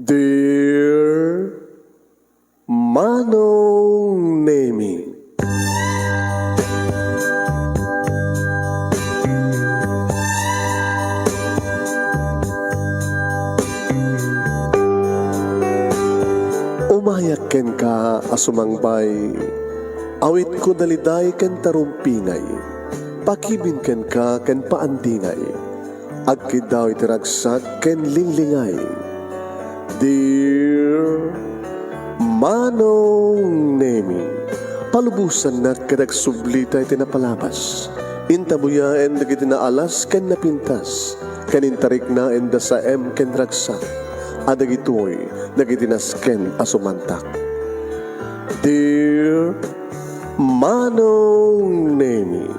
Dear Manong Nemi, umayak ken ka asumangbay, awit ko daliday ken tarumpingay, pakibin ken ka ken paandingay, agkid daw itiragsak ken linglingay. Dear Manong Nemi, palubusan na kadagsublita iti napalabas. Intabuya en dagiti naalas ken napintas, kanintarik na en sa ken ragsak, adagitoy dagiti nasken asumantak. Dear Manong Nemi,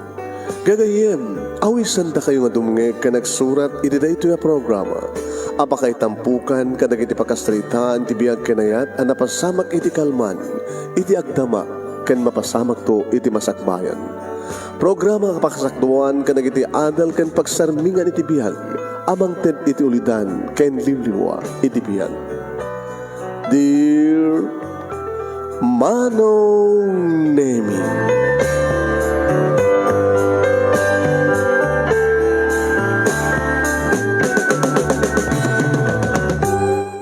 gagayem, awisan da kayo nga dumngeg ka nagsurat iti daytoy a programa. Apakay tampukan kadagiti pakasritaan ti biag kenayat a napasamak iti kalman, iti agdama, ken mapasamak to iti masakbayan. Programa kapakasakduan kadagiti adal ken pagsarmingan iti biag, amang ted iti ulidan ken limliwa iti biag. Dear Manong Nemi,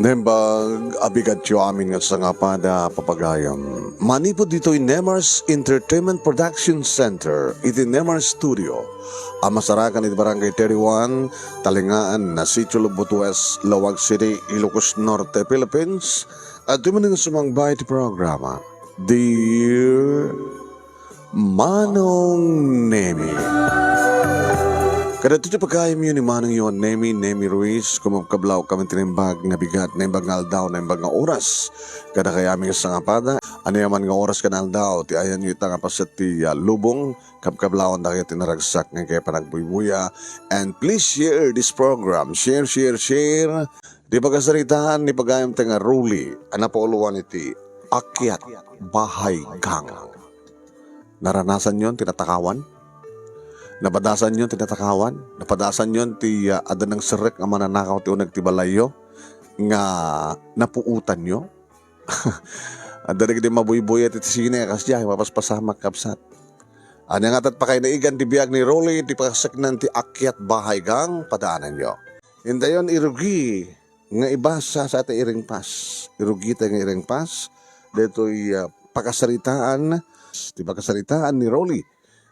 Nembag abigat yo amin nga sa nga pada papagayam. Manipod dito'y Nemars Entertainment Production Center, iti Nemars Studio. Amasarakan iti Barangay 31, Talingaan na Sitio Lubot West, Lawag City, Ilocos Norte, Philippines. At tumanin sumangbay iti programa, Dear Manong Nemi. Kada ito pagkayam yun ni Manong yun, Nemi Ruiz, kumagkablaw kami tinimbag nga bigat, na imbag nga aldaw, na imbag nga oras. Kada kaya aming sa nga pada, ano yaman nga oras ka na aldaw, ti ayan yung nga pasat ti lubong, kabkablawan na kayo tinaragsak nga kaya panagbuy-buya. And please share this program, share. Di pagkasaritaan ni pagkayam nga ruli, anapauluan iti Akyat Bahay Gang. Naranasan yun, tinatakawan? Napadasan yun, tinatakawan. Napadasan yun, ti adan ng sirek ang mananakaw ti unag ti balayo nga napuutan nyo. Adanig di mabuy-buy at iti sine, kasya, mapaspasamak kapsat. Ano nga tat pa kayo naigan ti biag ni Rolly, ti pakasaknan ti Akyat Bahay Gang, padaanan nyo. Hindayon, irugi, nga ibasa sa ati iring pas. Irugi tayo nga iring pas, dito'y pakasaritaan ni Rolly,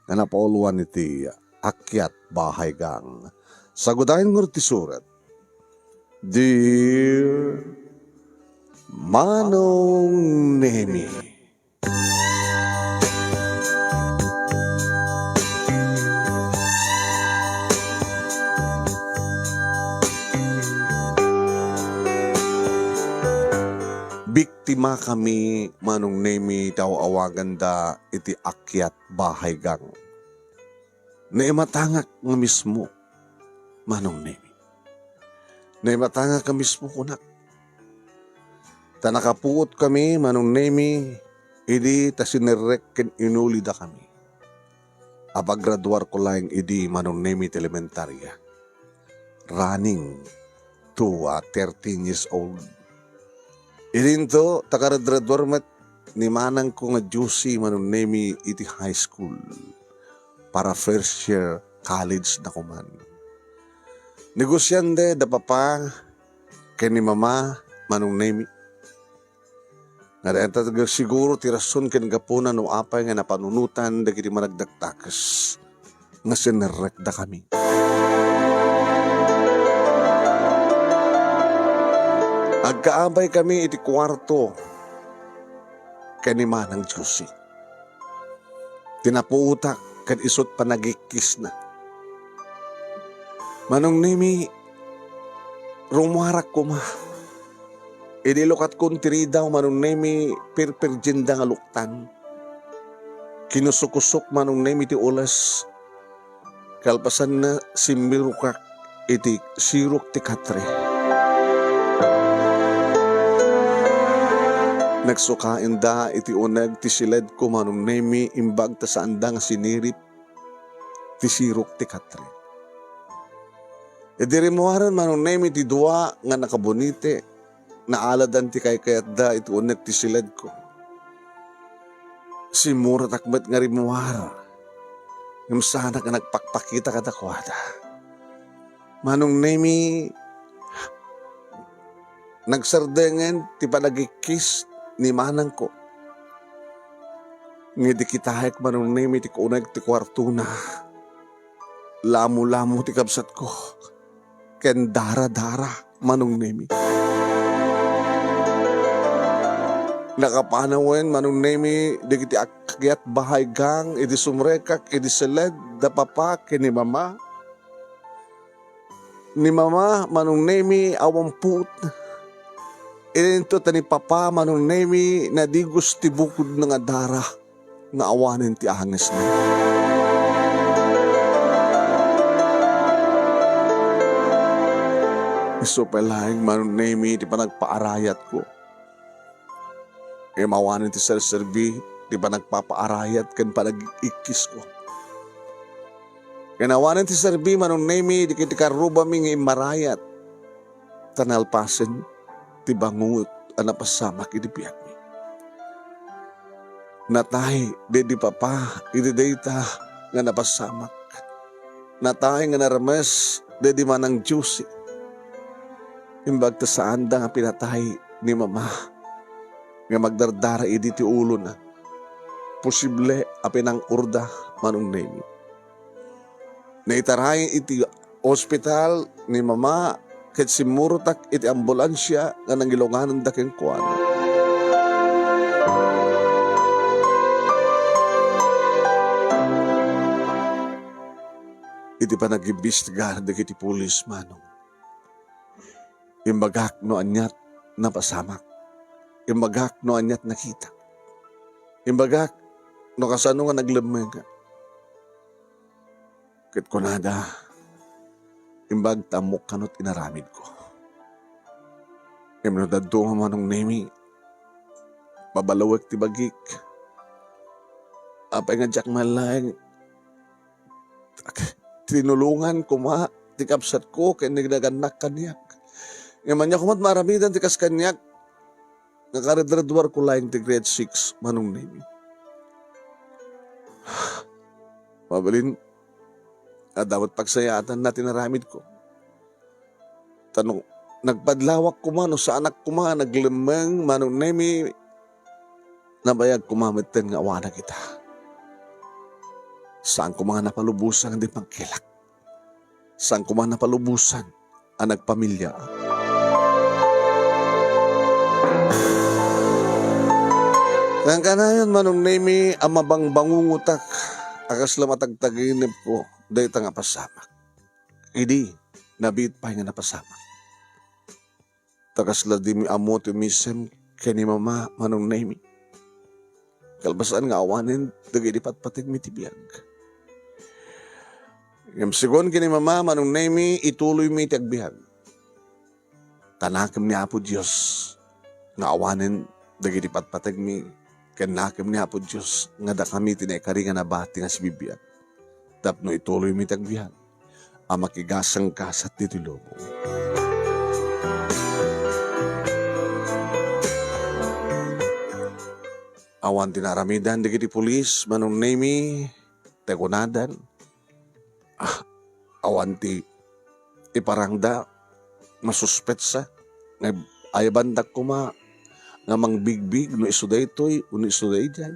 na napauluan iti Akyat Bahay Gang. Sagudahin ng ti surat, Dear Manong Nemi. Biktima kami, Manong Nemi, awagan da iti Akyat Bahay Gang. Naimatangak nga mismo, Manong Nemi. Naimatangak ka mismo kunak. Tanakapuot kami, Manong Nemi, idi tasinirek ken inuli da kami. Apagraduar ko lang idi, Manong Nemi, elementarya. Running to 13 years old. Irinto, takaradraduar mat ni manang ko nga juicy, Manong Nemi, iti high school para first year college na kuman. Negosyante da papa ken ni mama, Manong Nemi. Nga da siguro ti rason ken gapuna no apay nga napanunutan dagiti managdaktakas nga sinerek da kami. Agkaabay kami iti kwarto ken ni manang juicy. Tinapuutak ken isot panagikis na. Manong Nemi, rumuharak ko ma. Inilukat kong tiridaw, Manong Nemi, pirpirjinda nga luktan. Kinusukusok, Manong Nemi, ti ulas. Kalpasan na simirukak iti siruk ti katre. Nagsukain da iti unag ti siled ko, Manong Nemi, imbag ta saan da nga sinirip ti siruk ti katre. E dirimuaran, Manong Nemi, ti dua nga nakabunite naaladan ti kay kayat da iti unek ti silad ko. Simura takbat nga rimuar. Ngam sana ka nagpakpakita ka dakwada. Manong nemi nagsardengen ti panagikis ni manang ko. Nga di kitahek manong nemi ti kunag ti kwarto na. Lamu-lamu ti kabsat ko. Ken dara-dara manong nemi. Nakapanawen manong nemi di kiti akyat bahay gang iti sumrekak iti seled da papa ken ni mama. Ni mama manong nemi awamput. Ininto ta ni papa manong nemi na di gusti bukod nga dara nga awanen ti anges na. Iso palaing manong nemi ti panagpaarayat ko. Mawanin ti serserbi, di ba nagpapaarayat kan panag-ikis ko. Kanawanin ti serbi manong nemi, di kiti karuba mi nga imarayat. Tanalpasen, ti bangungot, anapasamak iti piyak mi. Natay, di papa, iti data nga napasamak. Natay nga narames, di manang juicy. Imbag ta saan da nga pinatay ni mama. Nga magdardara idi ti ulo na. Posible apinang urda manong nemi. Naitarayin iti ospital ni mama ket simurtak iti ambulansya nga nangilonganan da ken kuana. Iti panagibistigar da kiti pulis manong. Imbagak no anyat napasamak. Imbagak no anyat nakita. Imbagak no kasano nga naglamig ka. Ket kunada, imbag tamok kanot inaramid ko. Imno dadto nga manong nemi, babalawag ti bagik. Apay nga jak malang, tinulungan ko ma, ti kapsat ko, kaya nagdaganak kanyak. Ngayon niya kumat maramidan ti kas kanyak, nakaredraduar ko laing ti grade 6 manong nemi. Mabalin, dapat pagsayatan na tinaramid ko. Tanong, nagpadlawak ko man o sa anak ko man, naglemeng manong nemi, nabayag kumamitin nga awana kita. Saan ko mga napalubusan ang di pangkilak? Saan ko mga napalubusan ang nagpamilya? Nang kanayon manong nemi ang mabangbangungutak akas lamatagtaginip ko dahi nga pasamak. Idi, nabit pa nga napasamak. Takas ladimi amot umisem kani mama manong nemi. Kalbasan nga awanin dagi di patpatig mitibiyag. Ngam sigon kini mama manong nemi ituloy mi tiagbihag. Tanakem ni Apo Diyos nga awanin dagi di patpatig mi. Kanakim ni Apo Diyos nga da kami tinekari nga nabati nga si bibiyag. Tapno ituloy mi tagbihan. Ang makigasang kasat dito lobo. Awan tinaramidan di pulis manong nemi tegunadan. Awan ti iparangda masuspetsa nga ayabandak ko ma nga mang bigbig no isuday to'y uni isuday dyan.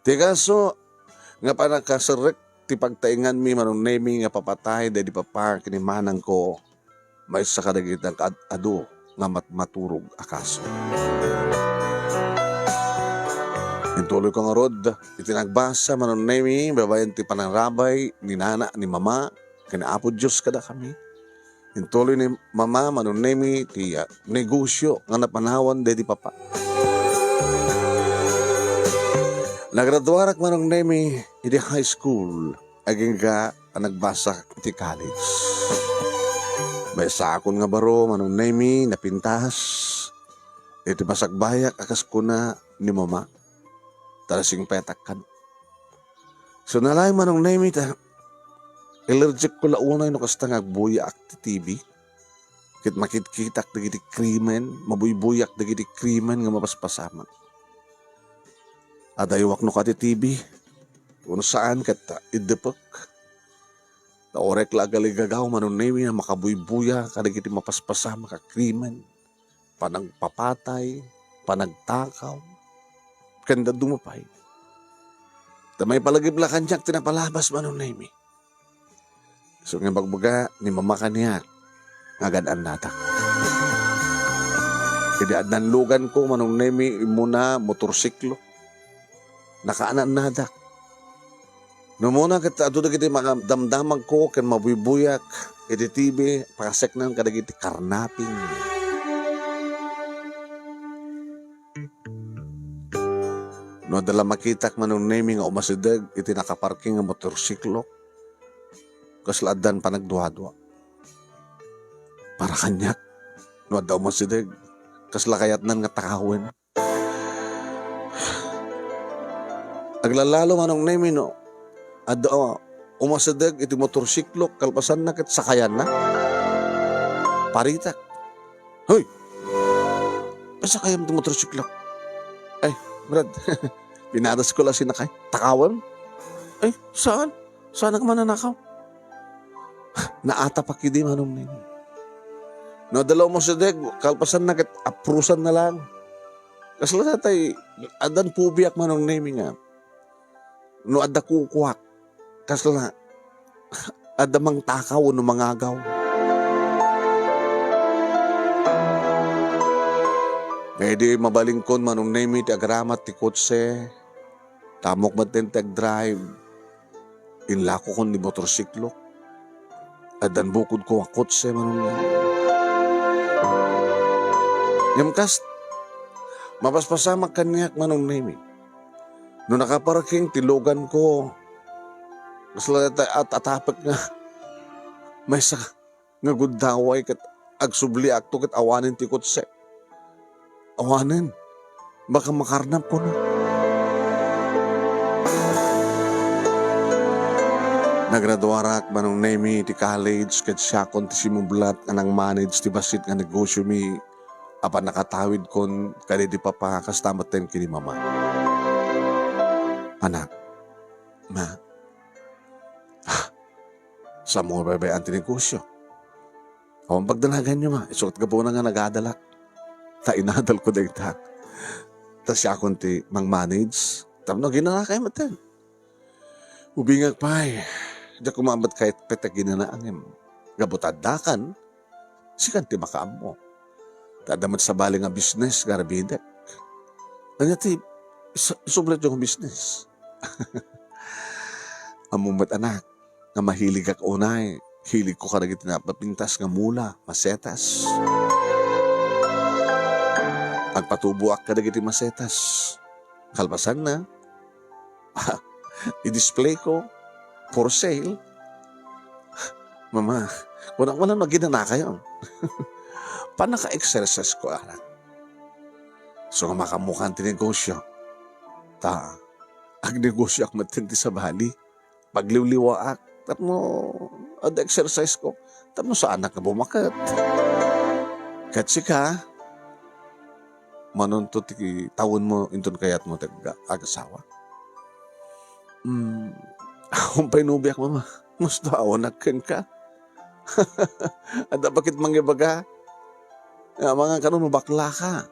Tigaso nga panakasarek ti pagtaingan mi manong nemi nga papatay dahil di papa kinimanang ko may sa kadagitang adu nga maturog akaso. Intuloy ko nga rod, itinagbasa manong nemi babayan ti panangrabay ni nana ni mama kina Apo Diyos kada kami. Intuloy ni mama manong nemi ti negosyo nga napanawan dedi papa. Nagraduarak manong nemi iti high school aging ka nagbasa iti college. May sakon nga baro manong nemi napintas iti masagbayak akas kuna ni mama. Talasing petak kan. So nalay manong nemi ta allergic ko launay no kasta nga agbuya akti TV. Kit makitkitak dagiti krimen, mabuybuyak dagiti krimen nga mapaspasama. Adaywak no kati TV, kung saan kat idepek. Taorek lagaligagaw manunemi na makabuybuya kadagiti mapaspasama ka krimen, panagpapatay, panagtakaw, kanda dumapay. Tamay palagiblakan niyak tinapalabas manunemi. So nga bagbaga ni mamakan niya, agadaan natak. Kaya adnan lugan ko manunemi muna motorsiklo, nakaanan nadak. No muna kita ato dagiti damdamag ko ken mabuybuyak iti TV pakasek nang kadagiti karnaping. No dala makitak manunemi nga umasideg iti nakaparking nga motorsiklo kasladan panagduadwa. Para kanyak no daw umasideg kaslakayat nan nga takawin. Aglalalo manunemi no ado umasadeg iti motorsiklo kalpasan na ket sakayan na. Paritak. Hoy! Pasakayam ti motorsiklo. Ay, Brad. Pinadas ko lang sinakay. Takawan? Ay, saan? Saan ka mananakaw? Naata pa kidi manong nini. No, dalaw mo sa deg, kalpasan na ket aprusan na lang. Kasla tay, adan pubiyak manong nini nga. No, adda kukuwak. Kasla, adamang takaw no mangagaw. Kaya di mabalingkon manong nemi ti agramat ti kotse, tamok matin ti agdrive, inlako kon ni motorsiklo, adan bukod ko ang kotse manong nemi. Yamkas, mapaspasama kanyak manong nemi. No nakaparking tilugan ko, kasla at atapag nga, may sa nga gudaway kat agsubli akto kat awanin ti kotse. Awanin, baka makarnap ko na. Nagraduarak manong nemi ti college kat siya kon ti simublat anang manage ti basit nga negosyo mi apan nakatawid kon kadi di papa kastamaten kini mama. Anak, ma, sa mo bebe ang tinegosyo. Kung pagdalagan nyo ma, isukot ka po na nga nagadalak. Ta inadal ko dahil ta. Ta siya kunti mang-manage. Tapno ginana kayo matin. Ubingag pa eh. Diya kumabat kahit petag ginanaangin. Gabutadakan. Sikan ti makaam mo. Tadamat sa bali nga business, garabidek. Kanya ti, isublat yung business. Amumat anak, nga mahilig ak unay. Hilig ko karagit na papintas nga mula, masetas. Agpatubo ak karagit masetas. Kalbasan na. I-display ko for sale. Mama, walang naginana kayo. Paano ka-exercise ko, anak? So nga makamukhaan tinegosyo. Ag negosyo ak matindi sa bali. Pagliwliwa ak. Tapno, ad exercise ko. Tapno sa anak na bumakat. Katsi ka, manuntot ti tawon mo, inton kayat mo ag-asawa. Akong painubiak, mama. Musto awan akin ka. Ada bakit mangyabaga? Mga kanon bakla ka.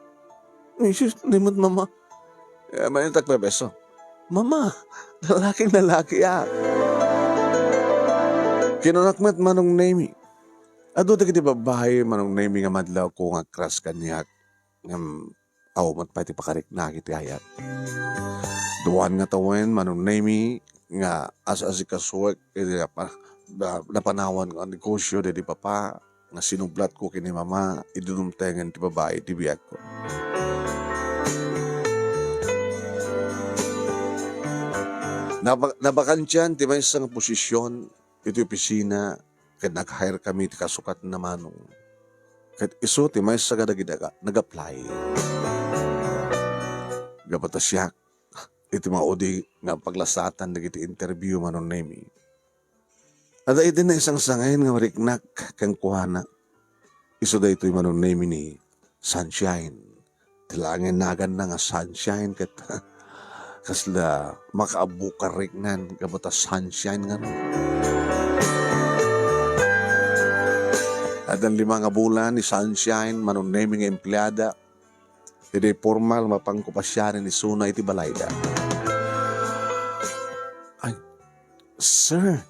Limot, mama. Manitag pa beso. Mama, lalaki Kinunakmat manong nemi. Ado da kiti babae manong nemi nga madlaw ko nga kras kanyak. Mat pa iti pakarik na kiti ayat. Duwan nga tawen manong nemi nga as-asi kasuwek iti napanawan nga negosyo di papa nga sinublat ko kini mama idunumtengan ti babae ti biyag ko. Nabakansyan ti may isang posisyon iti opisina ket nag-hire kami ti kasukat na manong. Ket iso ti may isa gadagidaga nag-apply. Gabatasyak iti maudi nga paglasatan dagiti interview manon nemi. Ada iti na isang sangayin nga mariknak kang kuhana. Iso da ito'y manong name ni Sunshine. Tilangin nagan na nga Sunshine kat kasla makaabukarik nan kabata Sunshine nga no. At ang 5 nga bulan ni Sunshine manong name nga empleyada. Iti formal mapangkupasyarin ni Suna iti balayda. Ay, sir,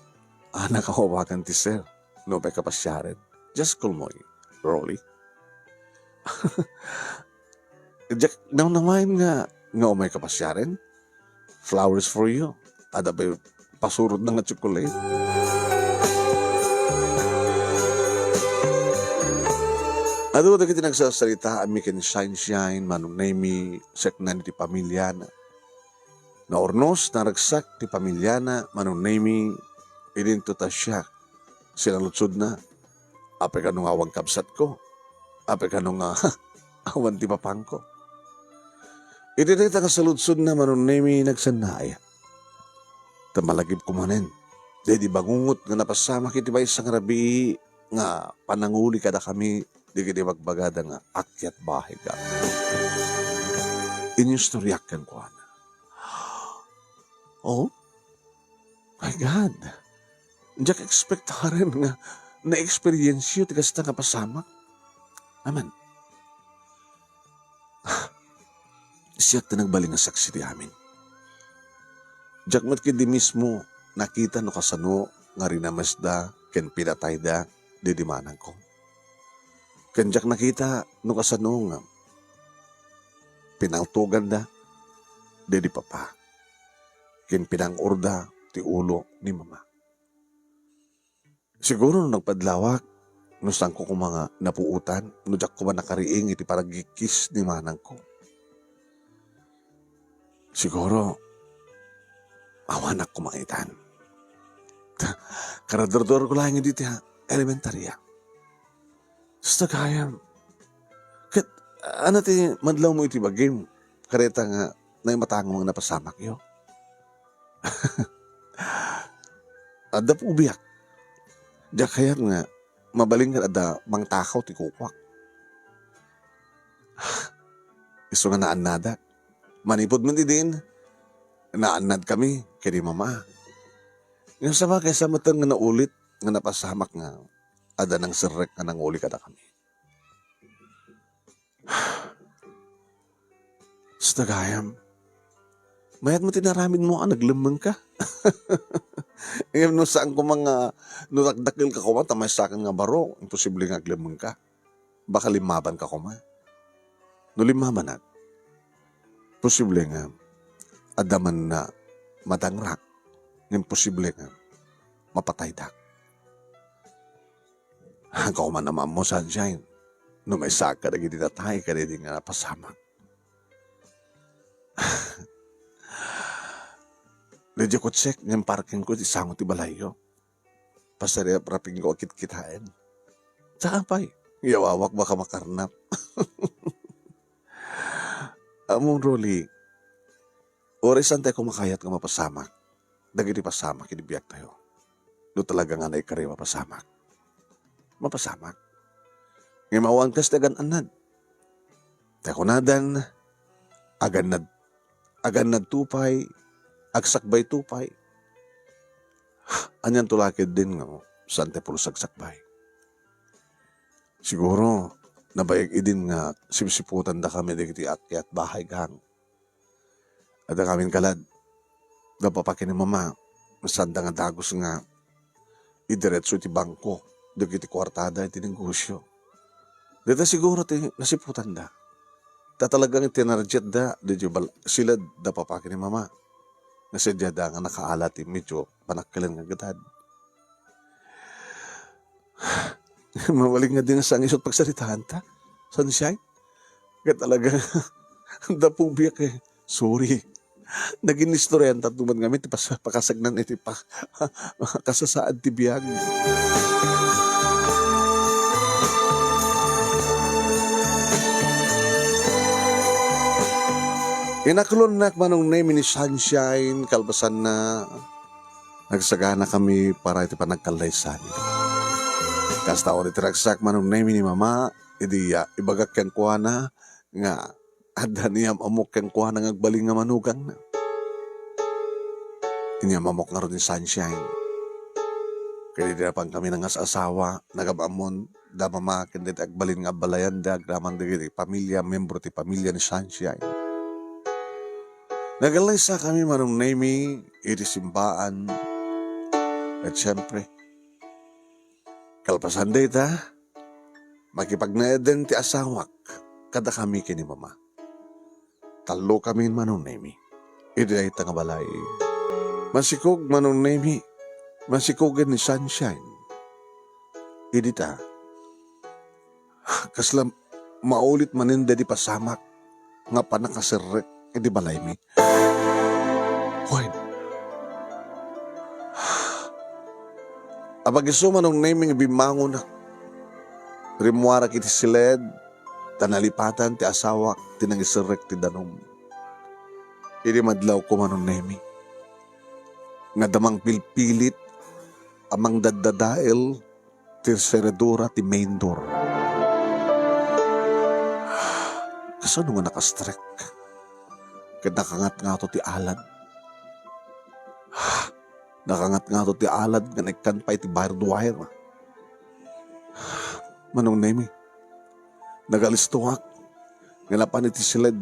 nakahawakan ti sir. No pa kapasyarin. Just call mo Rolly. Jack, naman nga umay kapasyarin. Flowers for you. Ada ba pasurod na nga chocolate? Ado da kiti nagsasalita ami ken Sunshine manong name seknan ti pamilya na. Na ornos na ragsak ti pamilya na manong name idinto ta siya. Sila lutsod na. Ape ka nung awang kabsat ko. Ape ka nung awan ti papang ko. Idinita ka sa lutsod na manong name nagsanay. Tamalagib kumanen. Di bangungot nga napasama kiti ba isang rabi nga pananguli kada kami di kiti magbagada nga akyat bahay ka. Inyong storyak kan ko na. Oh? My God. Diyak expect ka rin nga na-experience yun tigas na kapasama. Aman. Siyak na nagbaling nga saksi di amin. Diyak matkidi mismo nakita no kasano nga rinamasda ken pinatay da didimanan ko. Kanjak nakita no kasano nga pinangtugan da dedi papa. Ken pinangurda ti ulo ni mama. Siguro no nagpadlawak no saan ko mga napuutan no jak ko ba nakariing iti paragikis ni manang ko. Siguro awanak ko mangitan. Karadordor ko lang hindi ti elementarya. Sa kayam. Kat, ano ti madlaw mo iti bagim? Kareta nga na yung matangong napasamak yo. Ada po ubiyak. Diya kaya nga, mabaling nga ada mang takaw ti kukwak. Iso nga naanada. Manipod man din. Naanad kami, kaya di mama. Ngayon sa mga kaysa matang nga naulit, nga napasamak nga, ada ng sirek nga nang uli kada kami. Sa tagayam, mayat mo tinaramin mo naglamang ka. Ngayon no saan ko mga, nudakdakil ka kuma, tamay sa akin nga baro, imposible nga aglamang ka. Baka limaban ka kuma. No limaban at, posible nga, adaman na madangrak, imposible nga, mapatay dak. Hanggang man naman mo, Sunshine. No may saka na ginitatay ka rin nga napasama. Medyo ko check ng parking ko, isangot ti balayo. Pasarap raping ko kit-kitain. Saan pa'y? Yawawak baka makarnap. Among Rolly, orisan tayo kumakayat nga mapasamak. Dagiti pasamak, kinibiyak tayo. No talaga nga na ikari mapasamak. Mapasamak. Ngayon mawang kas dagan anad. Takunadan, agan nad tupay, agsakbay tupay. Anyan tulakid din nga, sante pulo sagsakbay. Siguro, nabayag idin nga, sipsiputan da kami digiti akyat bahay gang. Ada kamin kalad, napapakin ni mama, masanda nga dagos nga, idiretso iti bangko, digiti kwartada iti negosyo. Dito siguro nasiputan da. Talagang tinarjet da, sila da papakin ni mama. Nasadya da nga nakaalat medyo panakalan nga gatad. Mawaling nga din sa isot pagsaritahan ta. Sunshine? Kaya talaga, da pubiyak sorry. Naging istoryan tatuman kami, pakasagnan iti pa, kasasaad ti biyag. Inakulon na manong name ni Sunshine, kalbasan na nagsagana kami para iti panagkalaysan. Kasta ko itiragsak manong name ni mama, idi ibagak ken kuha na nga ada niyam amok ken kuha na ngagbaling nga manugang na. Inya mamok nga ron ni Sunshine. Kaya di pang kami ng asawa, nagabamon, da mama ken di agbalin nga balayan da graman di pamilya, membro ti pamilya ni Sunshine. Nagalay sa kami manong name iti simbaan. At syempre, kalpasan data, makipagnaeden ti asawak, kada kami kini mama. Talo kami manong nemi. Iti ay tangabalay. Masikog manong nemi, masikogin ni Sunshine. Iti ta, kasla maulit maninda di pasamak, nga panakasirek, iti balay mi. Hoy, apag iso manong naming bimangon na. Rimuara kiti siled, tanalipatan ti asawak, tinangisirek ti danom. Iri madlaw ko manong nami. Nga damang pilpilit, amang daddadael, ti seredura ti main door. Kasano nga nakastrek? Kanakangat nga to ti alad. Nakangat nga to ti alad nga nagkan pa iti barbed wire. Manong nemi, nagalistuwak, nga lapan iti silid,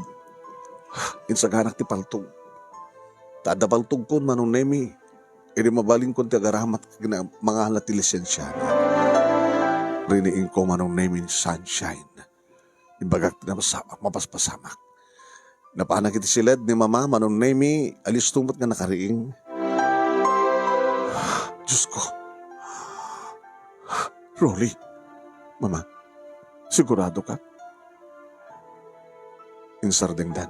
insaganak ti paltog. Tada paltog ko manong nemi, iri mabaling ko ti agaramat mga halat ti lisensya. Riniin ko manong nemi Sunshine, ibagak na mapaspasamak. Napanak iti silid ni mama manong nemi, alis tumot nga nakariing. Diyos ko. Rolly, mama, sigurado ka? Insardengdan.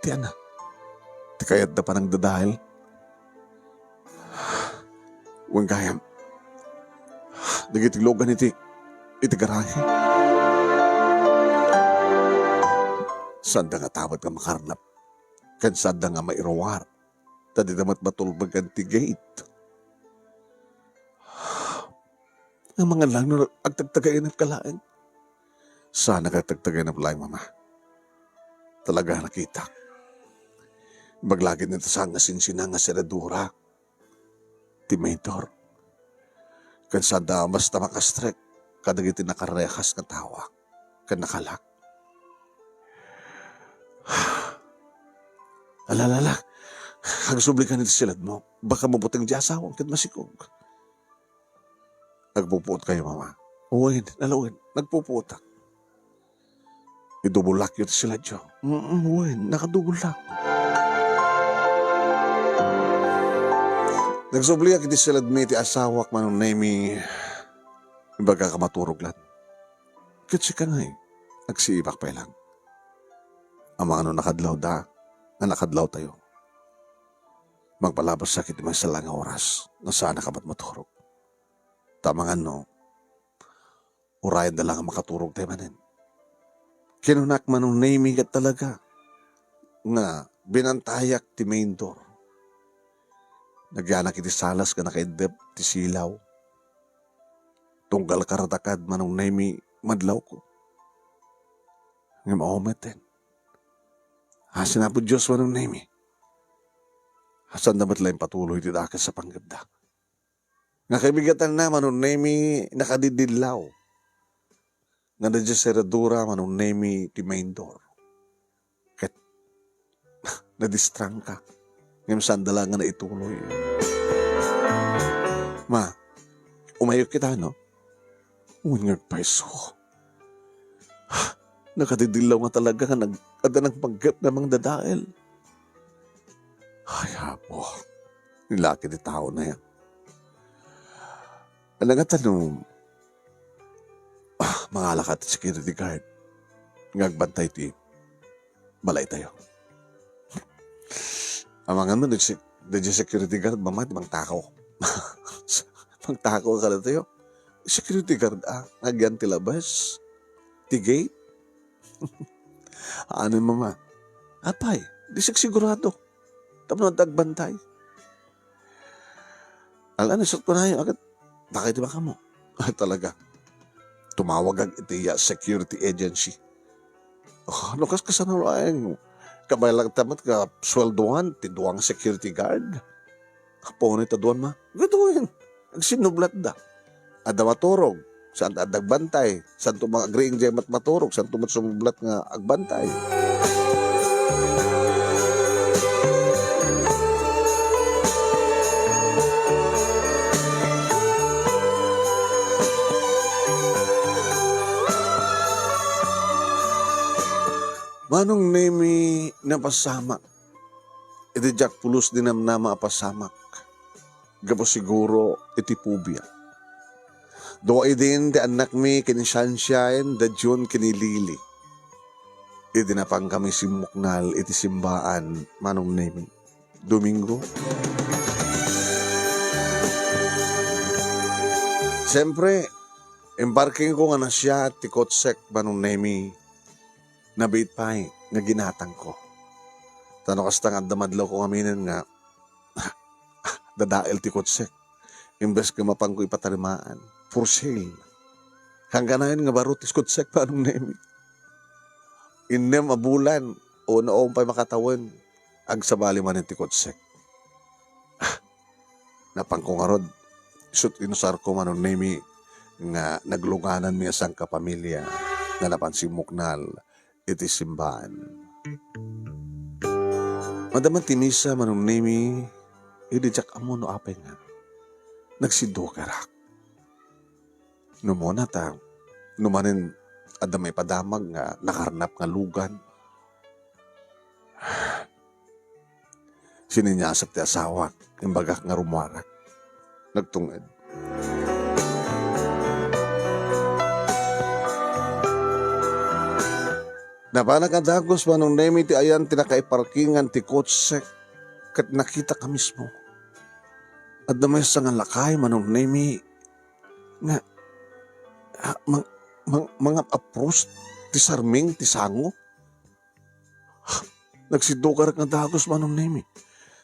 Ti ana, ti kayat na panang dadahil. Huwag kayam. Nagitilogan iti garahe. Sanda nga tawad ka makarnap. Kan sanda nga mairawar. Tadi damat matulbagan ti gate. Ang mga lang na agtagtagayin ng kalain. Sana kagtagtagayin ng laing mama. Talaga nakita. Maglagid nito sa nga sinsinang nga seradura. Timator. Kansada basta makastrek. Kadagiti nakarehas ng tawa. Kan nakalak. Alalala. Hagsubli ka nito silad mo. Baka mabuting di asawang kad masikog. Nagpupuot kayo, mama. Uwin, nalawin, nagpupuotak. Idubulak yun sila, Diyo. Uwin, nakadubulak. Nagsubliak iti sila ti asawak manong nemi. Ibaga ka maturog lang. Kasi ka nga nagsiibak pa lang. Ang mga nakadlaw da, na nakadlaw tayo. Magpalabas sakit may salang oras na sana ka ba't maturog. Tamangan no, urayan na lang ang makaturog tayo manin. Kinunak manong naming at talaga nga binantayak ti main door. Nagyanak iti salas ka nakaidep ti silaw. Tunggal karatakad manong nami madlaw ko. Nga maometin. Hasin na po Diyos manong nami. Hasan damat lang patuloy ti dakas sa panggabda. Nga kaibigatan na manong nemi nakadidilaw. Nga na dyan seradura manong nemi ti main door. Kat nadistrang ka. Ngayon sandala nga na ituloy. Ma, umayok kita no? Unyag paiso. Nakadidilaw nga talaga nga nag-ada ng paggap namang dadael. Ay, hapo. Nilaki di tao na yan. Ang tanong, mga lakat security guard, ngagbantay ti, balay tayo. Ang mga mo, security guard, mamati, mang takaw. Mang takaw ka na tayo. Security guard, nagyan ti labas, ti gate. Ano mama? Apay, di sigurado. Tapos nagbantay. Alam, nasot ko na yun agad. Bakit ba ka mo? Talaga, tumawag ang itiya security agency. Ano kas kasanulayan? Kabay lang tamat ka sweldohan, tiduang security guard. Kapon ito doon ma. Gatuin. Ang sinublat da. Ada maturog. Saan adag bantay. Saan to mga agreeing jay maturog. Saan to sumublat nga agbantay. Manong nemi napasamak. Iti jak pulos din na maapasamak. Gapo siguro iti pubya. Doa din di anak mi kinisyansyain da June kinilili. Iti napang kami simuknal iti simbaan manong nemi. Domingo. Siyempre, embarking ko nga na siya at ti kotsek manong nemi. Nabit pa nga ginatang ko. Tano kasta nga damadlaw ko kaminin nga dadael ti kotsek. Imbes ka mapang ko ipatarimaan. For sale. Hanggang nga baro tis kotsek paanong nemi. Inem abulan o noong pa'y makatawan ag sabali man ti kotsek. Napang ko nga rod. Isut inusar ko manong nemi nga naglunganan mi asang kapamilya nga napansimuknal iti simbahan. Madaman tinisa manong nemi, idijak amo no apay nga. Nagsidukarak. Numuna ta, numanin adamay padamag nga nakarnap nga lugan. Sininyasap ti asawa, imbagak nga rumwarak. Nagtunged. Napanakadagos manong nemi ti ayan tinakaiparkingan ti kotsek kat nakita ka mismo. At damay sa nga lakay manong nemi nga mga apros ti sarming ti sango. Nagsidukar nga dagos manong nemi.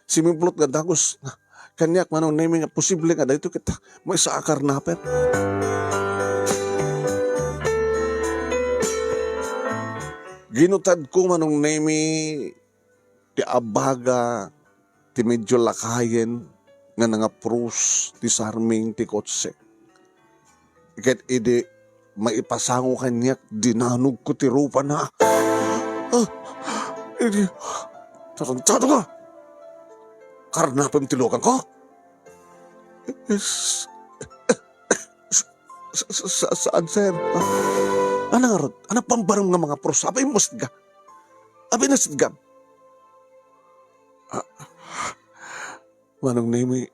Simimplot nga dagos kanyak manong nemi nga posible nga dahito kita may saakar napet. Ginutad ko manong nemi ti abaga ti medyo lakayen nga nga prus ti sarming ti kotsek. Ikat ide maipasango kanyak dinanog ko ti rupa na. Ide tarantado ka. Karnapam ti lukan ko. Saan sir? Ano nga rod? Ano pambarang nga mga pros? Abay mustga. Abay nasidgam. Manong nemi,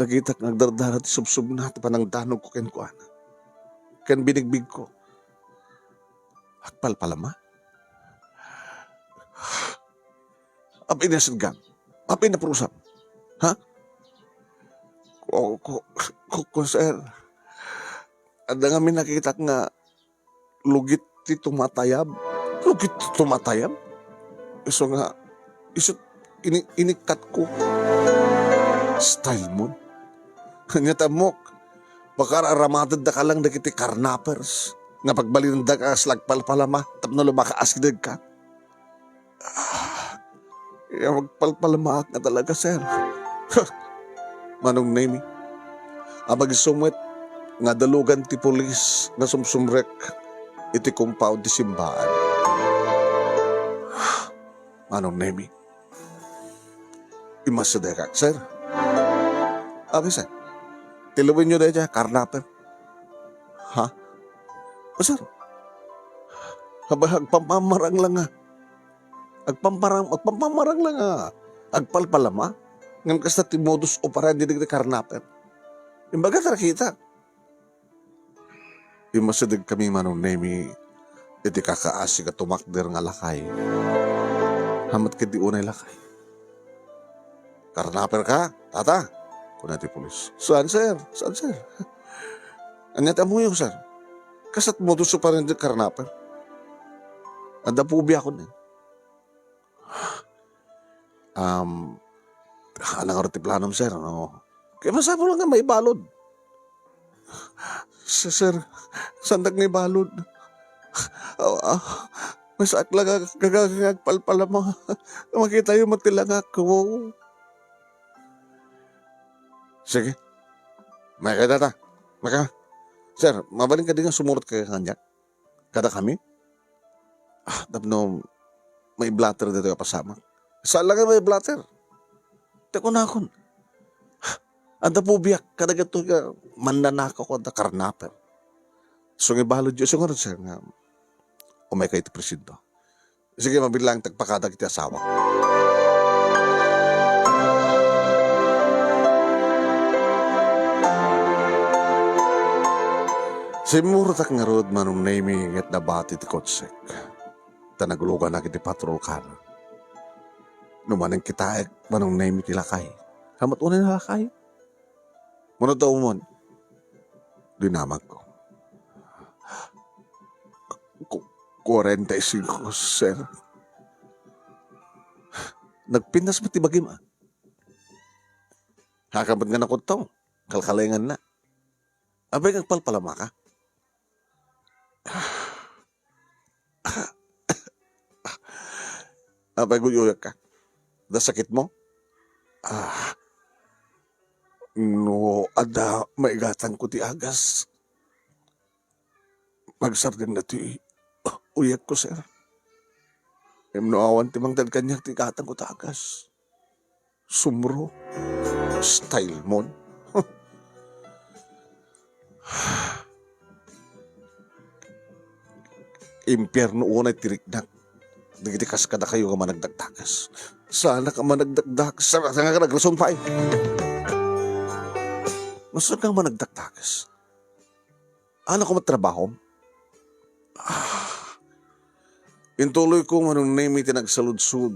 nagitak nagdardara ti subsub na ti panang danog ko ken kuana. Ken binigbig ko. Hakpal palama. Abay nasidgam. Abay na prusap. Ha? Ko sir. Ada nga may nakita nga lugit ti tumatayab. Lugit ti tumatayab? Iso nga, inikat ko. Style mo. Kanya tamok. Baka aramatad da ka lang da kiti karnapers. Nga pagbalinda ka slagpalpalama. Tapno lumakaasgidag ka. Magpalpalama nga talaga, sir. Manong nemi. Abag sumwet nga dalugan ti polis na sumsumrek iti compound ti simbaan. Manong nemi. Imasada ka, sir. Abi, sir. Tilawin nyo dahil dyan, karnaper. Ha? O, sir. Agpampamarang lang nga. Agpampamarang lang nga. Agpalpalama. Ngayon kasi ti modus operandi di karnaper. Imbaga tarakita. Imasadag kami manong nemi iti kakaasi ka tumakder nga lakay. Hamat ka di unay lakay. Karnaper ka, tata. Kuna ti pulis. Saan, sir? Saan, sir? Anyat amuyo, sir. Kasat modus operandi karnaper. Anda pubi ako na. Alang ti planom, sir. Ano? Kaya masabo lang nga may balod. Sir, sandag ni balod. Mas akla gagagag palpala mo. Makita yung matilang ako. Sige, may kaya ta. Maka. Sir, mabaling ka din nga sumurot ka kanya. Kada kami. Tapno, may blatter dito ka pasama. Saan lang may blatter? Teko na akon. Anda po biyak, kada gato ka, mananakaw ko, anda karnaper. So nga balod yun, so nga rin sir, nga, umay kayo iti presinto. Sige, mabilang tagpakada kiti asawa. Simurtak nga rod manong naming at nabati ti kotsek. Tanagulugan na kiti patrol ka na. Numanang kitaek manong naming tilakay. Hamat unay na lakay. Muna daw mo, dinamag ko. 45, sir. Nagpinas ba tibagim ah? Hakabat nga na ko to. Kalkalengan na. Abay kagpalpalama ka. Abay guyuyak ka. Da sakit mo? No, ada maigatan ko ti agas. Magsargan na ti uyak ko, sir. No awan ti mangdad kanyak ti katang ko ti agas. Sumro. Style mon. Impyerno unay tiriknak. Digitikas ka na kayo ka managdagdagas. Sana ka managdagdagas. Sana ka naglason pa eh. Masarap kang managdagdagas. Ano ko matrabaho? Intuloy ko manong name iti nagsaludsud.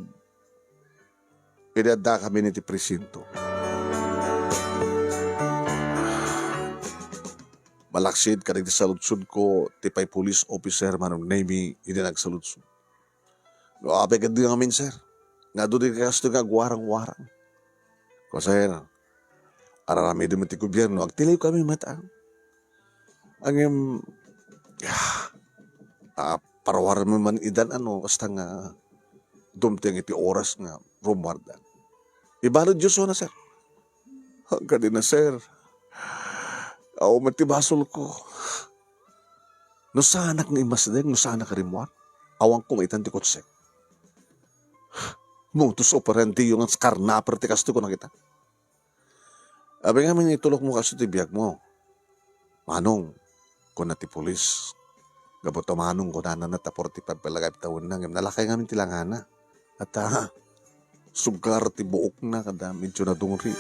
Pinada kami niti presinto. Malaksid ka rin saludsud ko, tipay police officer manong name iti nagsaludsud. No, abe ka din namin, sir. Nga doon din kasto nga warang-warang. Ko, sir, ararami din ti gobyerno, agtilay kami mata. Ang parawaran mo man idan basta nga dumting iti oras nga rumardan. Ibalod Diyos na, sir. Hanggang din na, sir. Ako matibasol ko. No sana nga imasden, no sana ka rimwar. Awang kumaitan ti kotsek. Mutus operandi yung karnaper ti kasto ko nakita. Abi nga man itulok mo kaso ti biyag mo. Manong, kung na ti polis, gabot manong ko na ta 45 palagay taon na, nalakay nga min tilangana. At sugar ti buok na kada medyo na dungri.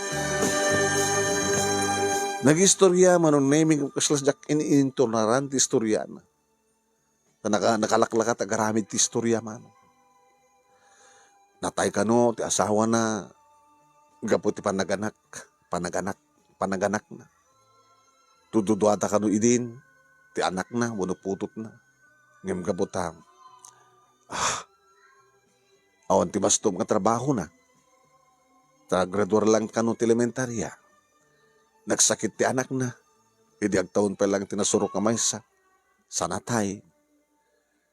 Nag-istorya manong naming kaslas jak inintolerant ti istorya na. Nakalaklakat agaramid ti istorya manong. Natay ka no, ti asawa na, gapo ti panaganak na. Tududuata ka no idin, ti anak na, wano putot na. Ngem gabutam. Awan ti bastom ka trabaho na. Graduar lang ka no ti elementarya. Nagsakit ti anak na. Hindi agtaon pa lang tinasurok ka maysa. Sanatay.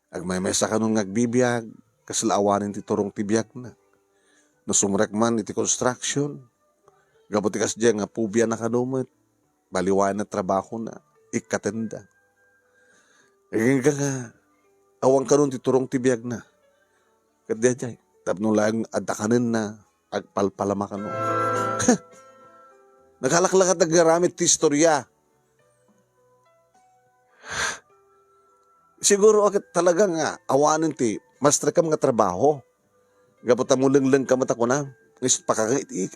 Agmay maysa ka nung nagbibiyag. Kasilaawanin ti turong ti biyag na. Nasumrek man iti construction. Gabuti kas diyan nga pubya na kanumit. Baliwan na trabaho na. Ikatenda. Nga nga. Awang kanun ti turong ti biyag na. Kadya jay. Tapno lang adakanin na. Agpalpalama kanun. Nakalaklakat nagaramit ti istorya. Siguro akit talaga nga awanin ti mastra ka mga trabaho. Gaputa mo lang ka mata ko na. Ngayon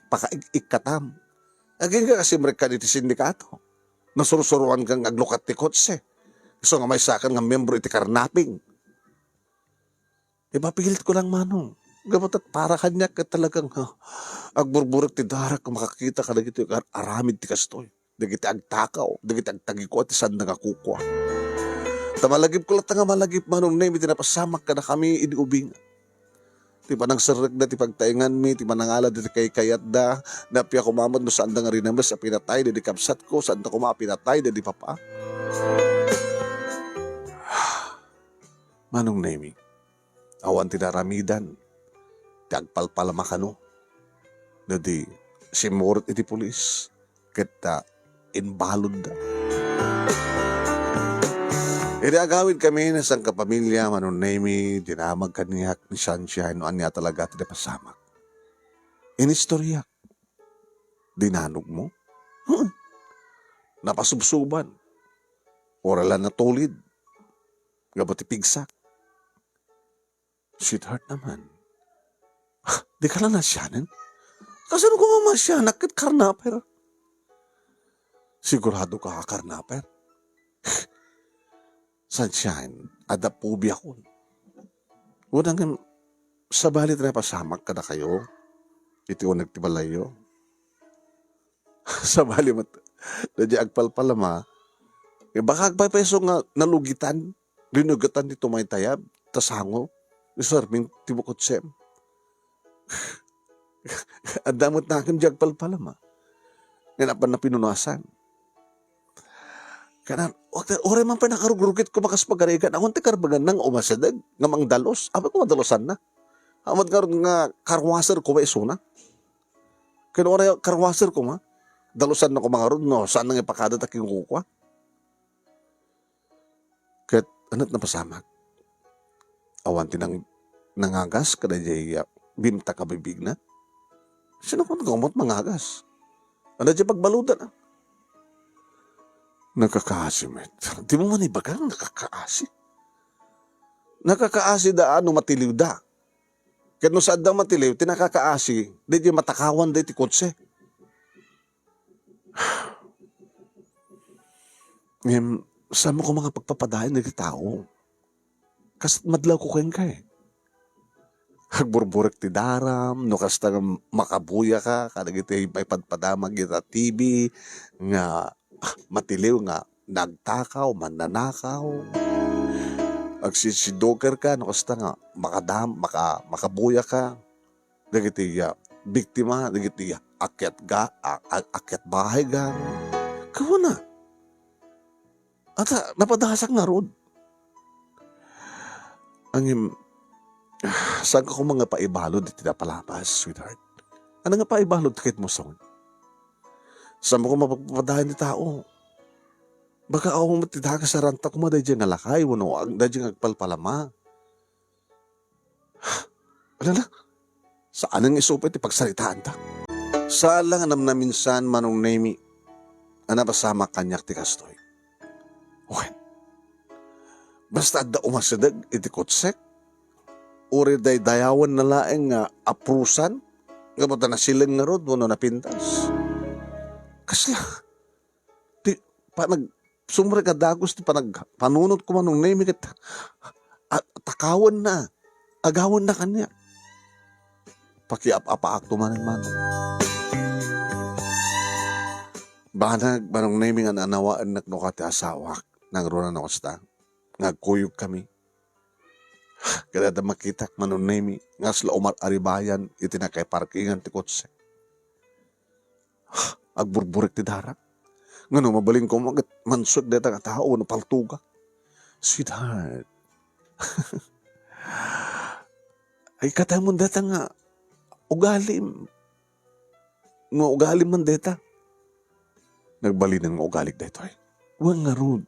pakaikatam. Agin ka kasi mereka iti sindikato. Nasurusuruan kang aglukat ti kotse. So nga may sakan nga membro iti karnaping. Mapigilit ko lang manong. Gaputat para kanya ka talagang agburburak ti darak kung makakita ka na gito aramid ti kastoy. Dagiti agtakaw. Dagiti agtagi ko at isan na kakukwa. Tamalagip ko lang nga malagip manong name iti napasamak ka na kami idiubing. Ti panang sarag na ti pagtaingan mi, ti manangala di kay kayat da, napiya kumamad no saan da nga rin namas sa pinatay, di kapsat ko, saan da kumapinatay, di papa. Manong Nemi, awan tinaramidan, tagpalpalamakano, na di simurot iti pulis, kita inbalod da. Iti agawid kami na sang kapamilya, Manong Nemi, dinamag kaniyak ni Sunshine, no anya talaga ti pasamak. Inistorya, dinanog mo, napasubsuban, oralan na tulid, gabati pigsak. Sweetheart naman, di ka lang nasyanan? Kasi ano kung mamasyanak kit karnaper? Sigurado ka karnaper? Sunshine, ada pubi ako. Unang sa balit na pasamak ka na kayo, iti o nagtibalayo. Sa bali mat, nadya agpalpalama, baka agpapeso nga nalugitan, linugatan dito may tayab, tasango, isarming tibukot sem. At damot na akin di agpalpalama. Nganapan na pinunasan. Kanan, oray man pa nakarugurugit ko makas pagarigan, akong tikarbagan nang umasadag, nga mang dalos, abay ko madalosan na. Amad nga karwaser ko ba isuna? Kaya oray karwaser ko ma, dalusan na ko mga ron, no, saan nang ipakada taking kukwa? Kaya anat na pasamak, awan tinang nangagas, kada jay bimta kabibig na. Sino kung nagumot mangagas? Ano dyan pagbaludan na? Nakakaasi, met. Di mo man ibagang nakakaasi. Nakakaasi da ano matiliw da. Kaya no saan daw matiliw, tinakakaasi, di di matakawan da iti kotse. Ngayon, saan mo ko mga pagpapadayan ng tao? Kasi madlaw ko kayang ka eh. Hagburburek ti daram, no kasta makabuya ka, kadagiti may padpadamag ita TV, nga matiliw nga nagtakaw, mananakaw. Agsisidoker ka, no kasta nga makabuya ka, dagiti biktima, dagiti akyat bahay ga. Kawa na. At napadasak nga roon. Ang saan ko mga paibalod iti napalapas, sweetheart? Ano nga paibalod kahit mo son? Saan mo ko mapapadahan ni tao? Baka ako matidaka sa ranta ko maday dyan nalakay, wano, daday dyan agpalpalama. Ano na? Saan ang isupit ipagsalitaan ta? Saan lang anam na minsan Manong Nemi, anapasama kanyak ti kastoy. Okay. Basta adda umasadag iti kotsek, uri day dayawan na laeng aprusan, gamot na siling nga rod, wano napintas. Kasla, di, panag, sumre ka dagos, di panunod ko Manong Nemi, at takawan na, agawan na kanya. Pakiap-apaak tumanin Manong. Banag, Manong Nemi nga nanawaan na knokati asawak, nang runa na kosta, nagkuyog kami. Kada makita Manong Nemi, nga sila umar aribayan, itinakay parkingan ti kotse. Agburburik ti darak. Nga no, mabaling ko magat mansod deta nga tao, no paltuga. Sweetheart. Ay katay mo deta nga, ugalim. Nga ugalim man deta. Nagbalinan nga ugalig deta eh. Huwag nga rod.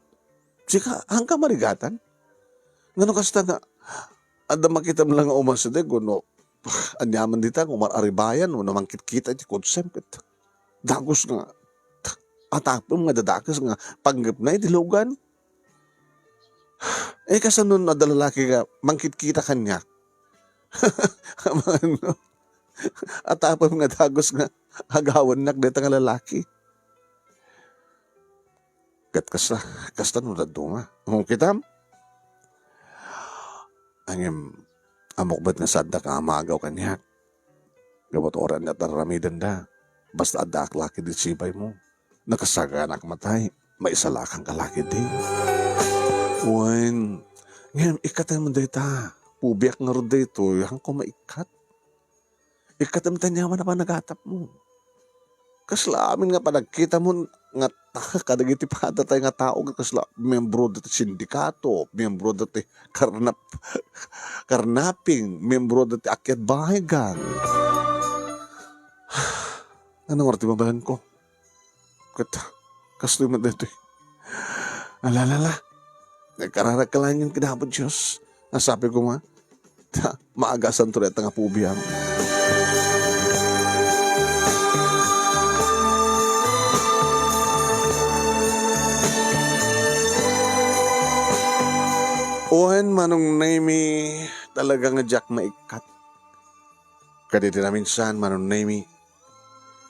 Sika, hangka marigatan. Nga no kasta nga, ada makita mo lang nga umasadig, no, anyaman dita, umar aribayan, no, namangkit-kita iti konsempit. Dagos nga, atapom nga dadakas nga, panggap na itilugan. Eh kasanon na dalalaki nga, mangkit-kita kanya. Ano, atapom nga dagos nga, agawan nak dita nga lalaki. Kat kasta no dadunga. Kung kitam, ang amokbat na sadda ka amagaw kanya. Gabot oran na taramidan da. Basta adak laki di sibay mo. Nakasaga anak matay. Maisala kang kalaki di. Uwan. Ngayon, ikatay mo dita. Pubiyak nga rin dito. Yang ko maikat. Ikatay mo tanyaman na pa nagatap mo. Kasla amin nga panagkita mo nga kadagiti pa tayo nga tao kasla membro dati sindikato, membro dati karnaping, membro dati akyat bahay gang. Anong orti mabahan ko? Kastoy mo dito. Alalala. Nagkararag ka lang yung kinabot Diyos. Nasabi ko nga, maagasan to rin nga pubiyang. Uwan manong naimi talaga nga Jack maikat. Kaditi na minsan manong naimi.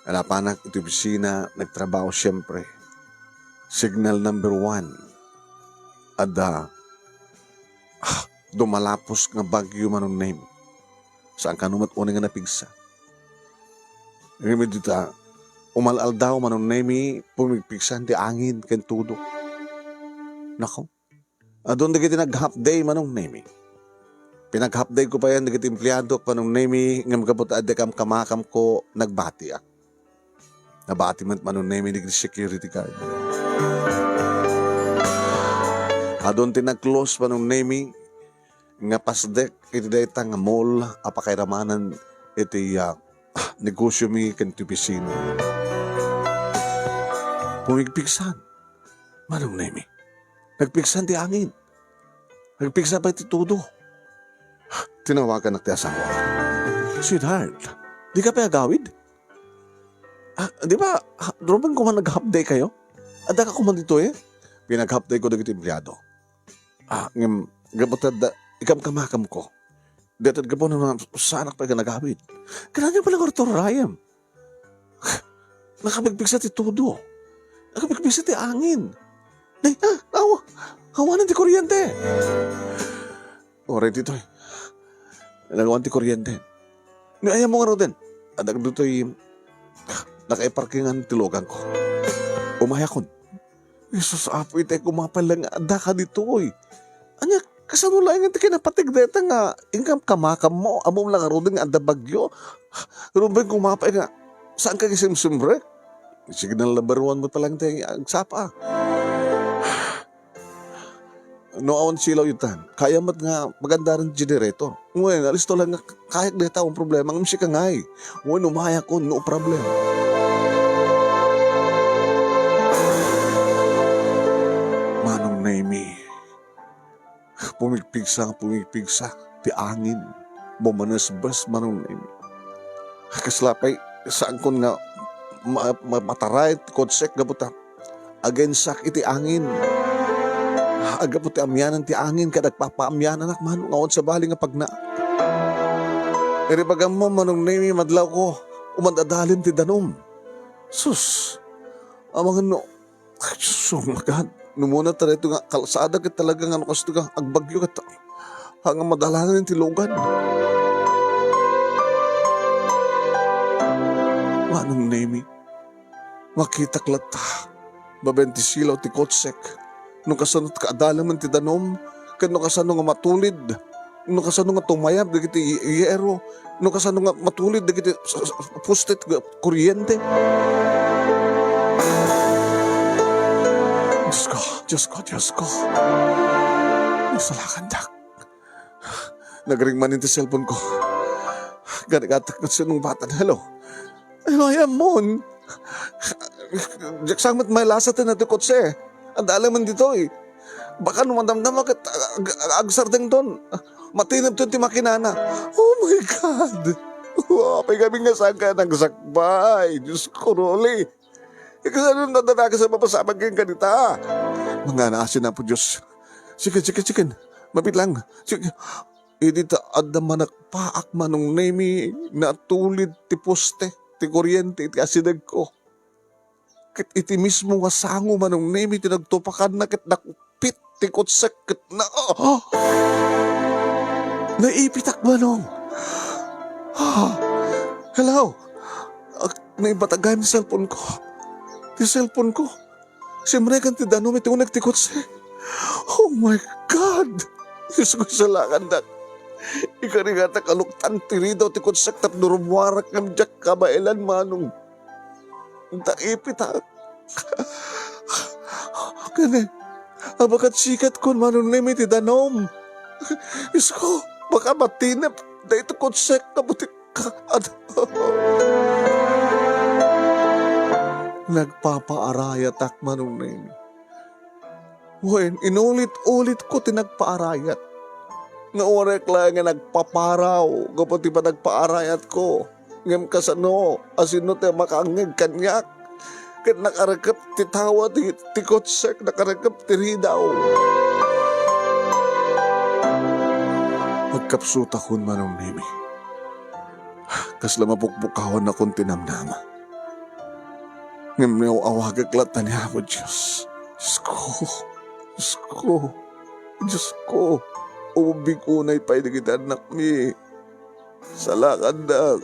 Alapanak ito bisina, nagtrabaho siyempre. Signal number 1. Ada, dumalapos nga bagyo manong naimi. Saan ka numat uning nga napigsa. Ngayon dito, umalal daw manong naimi, pumigpigsan di angin kentudo. Nako. Doon nagiti nag-half day manong nemi. Pinag-half day ko pa yan, nagiti empleyado ko manong nemi, nga magabot adekam kamakam ko, nagbati ak. Nabati man manong nemi, nagiti security guard. Doon tinag-close manong nemi, nga pasdek, iti dayta nga mall, apakairamanan, iti negosyo mi kantupisino. Pumigpigsan, manong nemi. Nagpiksan di angin. Nagpiksan pa iti tudo. Tinawagan na ti asawa. Sweetheart, di ka pa agawid? Di ba, doon ko man nag-half day kayo? Ada ka kuman dito eh. Pinag-half day ko dagiti empleyado. Gabotad, ikam kamakam ko. Datad ka po na sanak pa ka nagawid. Kailangan pala ko rito rayam. Nakapagpiksa ti tudo. Nakapagpiksa ti angin. Hawanan ti kuryente. Oray dito eh. Nagawan ti kuryente. Ayaw mo nga rin din. Adag dito eh. Nakaiparkingan tilogan ko. Umayakon. Isus apo ite kumapalang ada ka dito eh. Anya, kasano lang yung kinapatig dito nga. Ingkam kamakam mo. Amom lang rin nga ada bagyo. Rumben kumapay nga. Saan ka kisimsimbre? Signal number 1 mo palang tayo agsapa. No awan silaw yutan. Kaya mat nga maganda rin generator. Ngayon, alisto lang nga kahit na taong problema. Ang siya ka nga eh. Ngayon, umaya ko, no problem. Manong naimi. Pumigpigsa. Ti angin. Bumanasbas, manong naimi. Kaslapay, saan ko nga mataray, konsek, gabuta. Agensak iti angin. Aga po ti amyanan ti angin ka nagpapaamyanan ak manong ngawon sa bali nga pagna. Bagam mo manong nemi madlaw ko umadadalim ti danom. Sus, amang ano, so magad, numuna ta rito nga kalsada ka talaga nga kasto ka agbagyo ka hanggang madalanan ti lugan. Manong nemi, makita klata, babenti silaw ti kotsek. Nung kasano kaadalaman ti danom, kano kasano nga matulid, nung kasano nga tumayab, dagiti iyero, nung kasano nga matulid, dagiti postet, kuryente. Diyos ko. Masalakan dak. Nagring manin ti cellphone ko. Ganagatak na sinong bata na, hello. Ay, mon. Jaksamat may lasatan na ti kotse. Ang dalaman dito eh. Baka numadamdam akit agsardeng ton. Matinap to ti makinana. Oh my God! Apay kami nga saan ka nagsakbay. Diyos ko, Rolly. Ikaw ano nadana ka sa mapasabag kayong kanita. Mga naasin na po, Diyos. Sige. Mapit lang. Sige. Idita adda manakpaak manong nemi na tulid ti poste, ti kuryente, ti asidag ko. Kit iti mismo nga sango manong nemi ti nagtupakan na kit nakupit ti kutsak kit na naipitak manong. Hello. Naibatagay mi cellphone ko. Ti cellphone ko. Siyempre kan ti danom iti unag ti kutse. Oh my God. Diyos ko salakan dak. Ikarigata kaluktan tiridaw ti kutsak tap durumwarak ng jak kabailan manong. Taipit ha. Kani, abakat sikat kun manong nemi ti danom. Isko, baka matinap. Da ito konsek na buti ka. Nagpapaarayat ak manong nemi. Wen, inulit-ulit ko tinagpaarayat. Nga orek lang nga nagpaparaw. Kapati ba nagpaarayat ko. Ngam kasano, asino tayo makaangag kanyak. Kat nakarakap ti tawa ti kotsek, nakarakap ti ridaw. Pagkapsuta kun manong nemi. Kasla mapukbukawan na kong tinamnama. Ngam niyo awagag latan niya ako, Diyos. Diyos ko. Ubig unay pa'y nagitan anak mi. Salakan na.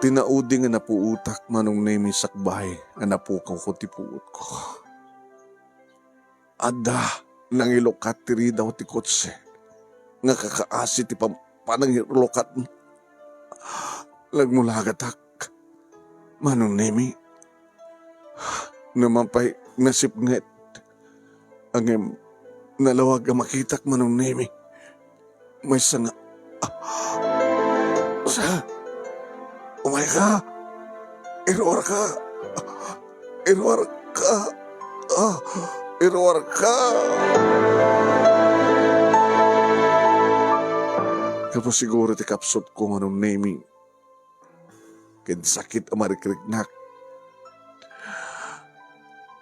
Tinaudi nga napuutak manong nemi sakbay nga napukaw ko ti puot ko. Ada nang ilokat ti ridaw ti kotse. Nga kakaasi ti panang ilokat mo. Lagmulagatak. Manong nemi. Namampay nasipnget. Ang nalawag ang makitak manong nemi. May sanga. Umay ka. Irwar ka. Kapos siguro ti kapsot ko manong nemi. Ken sakit amarikiriknak.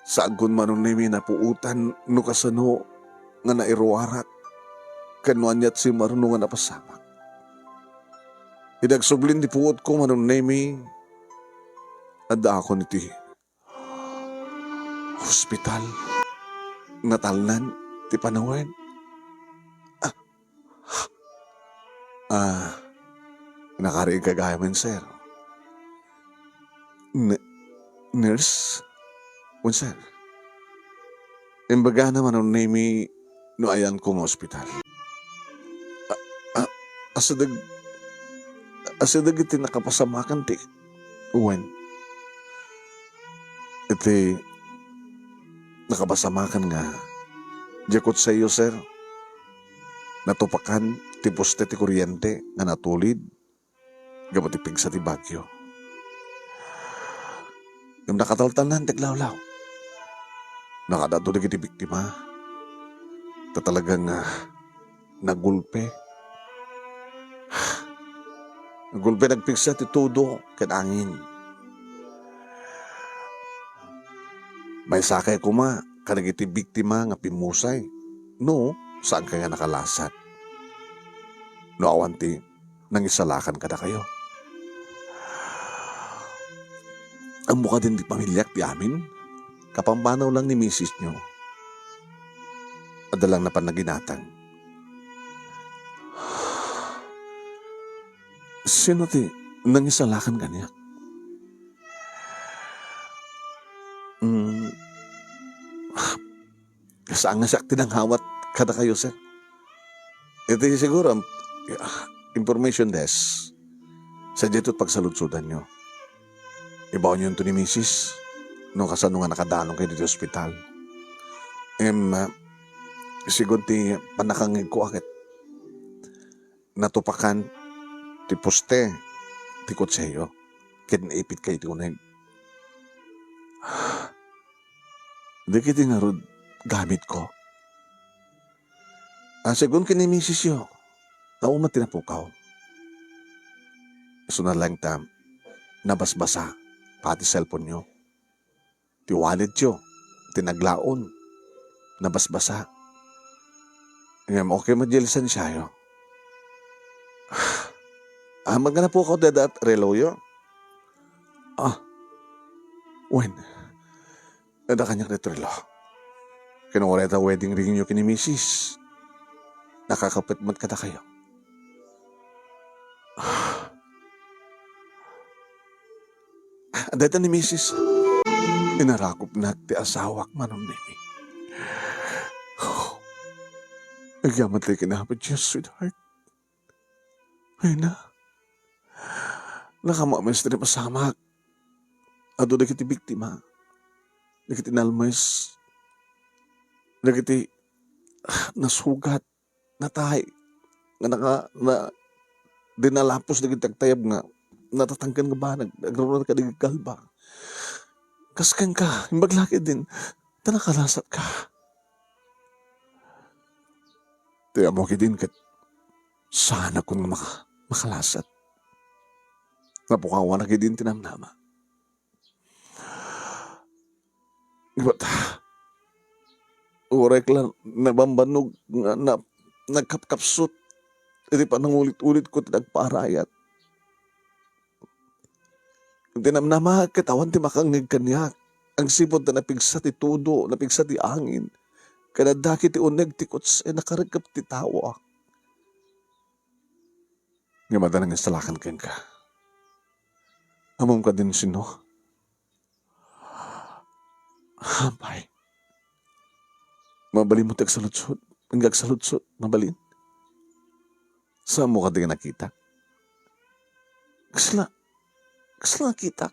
Saan kun manong nemi napuutan no kasano nga nairuarak. Kanuanyat si marunong nga napasamak. Idagsublin di puot ko manong nemi. Adda ako niti hospital. Natalnan ti panawen. Nakariig kagayaman, sir. Nurse? Sir? Imbaga naman ang nemi no ayan kong hospital. Asadag iti nakapasamakan ti. When? Iti nakapasamakan nga. Diyakot sa iyo, sir. Natupakan ti poste ti kuryente nga natulid. Gamatipig sa ti bagyo. Yung nakataltanan ti glawlaw. Nakadatulig iti biktima. Talagang nagulpe. Nagulpe nagpigsa ti tudo ken angin. May sakay kuma kanang iti biktima nga pimusay. No, saan kaya nakalasat? No awanti nangisalakan kada kayo. Ang mukha din di pamilyak di amin. Kapampanaw lang ni misis nyo. Adalang na panaginatang. Sino ti nangisalakan kanya? Saan nga siya tinanghawat kada kayo, sir? Ito siguro information desk. Sa dito't pagsaludsudan nyo. Ibaw nyo ito ni misis. No kasano nga nakadanong kayo dito hospital. Siguro ti panakangig ko akit. Natupakan ti poste ti kotseyo. Kinaipit kayo ti uneg. Di kiti nga rod gamit ko. Sigun kinimisis yo. Naumat tinapukaw. So na lang tam. Nabasbasa. Pati cellphone nyo. Ti wallet yo. Tinaglaon. Nabasbasa. Ngayon, okay madjelisan siya yo. Magana po ako dadat relo yo. When? Nada kanyak na relo. Kinukureta wedding ring nyo kini misis. Nakakapitmat ka na kayo. Dito ni misis. Inarakop na ti asawak manon nimi. Nagyamat tayo kinapad siya, sweetheart. Ay na. Nakamamis na pasamak. Ado na kiti biktima. Na kiti nalmes. Na kiti nasugat. Natay. Nga dinalapos na kiti tagtayab nga. Natatangkan nga ba? Nagraroon ka na galba. Kaskan ka. Imbaglaki din. Tanakalasat ka. Tiya mo din kat sana kung makalasat. Napukawa na din tinamnama. But, urek lang nabambanog na nagkapkapsot. Hindi pa nangulit-ulit ko tinagparayat. Tinamnama katawan ti makangig kanyak. Ang sipod na napigsa ti tudo, napigsa ti angin. Kanadaki ti uneg ti kuts nakaragkap ti tawa. Nga madanang istalakan ken ka. Amom ka din sino? Hampay. Mabalin mo tagsalutsod. Ang gagsalutsod, mabalin. Saan mo ka din nakita? Kasla nakita.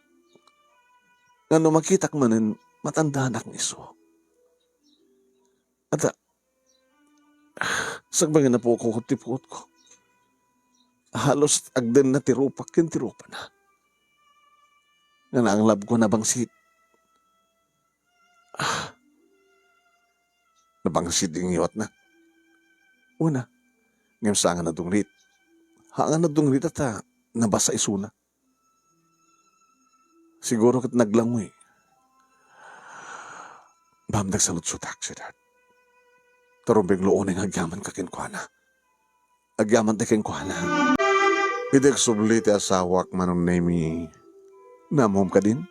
Nga makita manin, matandanak niso. At sagbangin na po ako kutipukot ko. Halos agden na tirupak, kintirupa na. Nga na ang lab ko na bangsit. Nabangsit ingiwat na. Una, ngayon sa na dungrit. Hangan na dungrit at nabasa isuna. Siguro kat naglangoy. Bam nagsalut-sutak siya. Tarubig looning agyaman ka kinkwana. Agyaman ta kinkwana. Hidig subli ti asawak manong nemi. Namom ka din?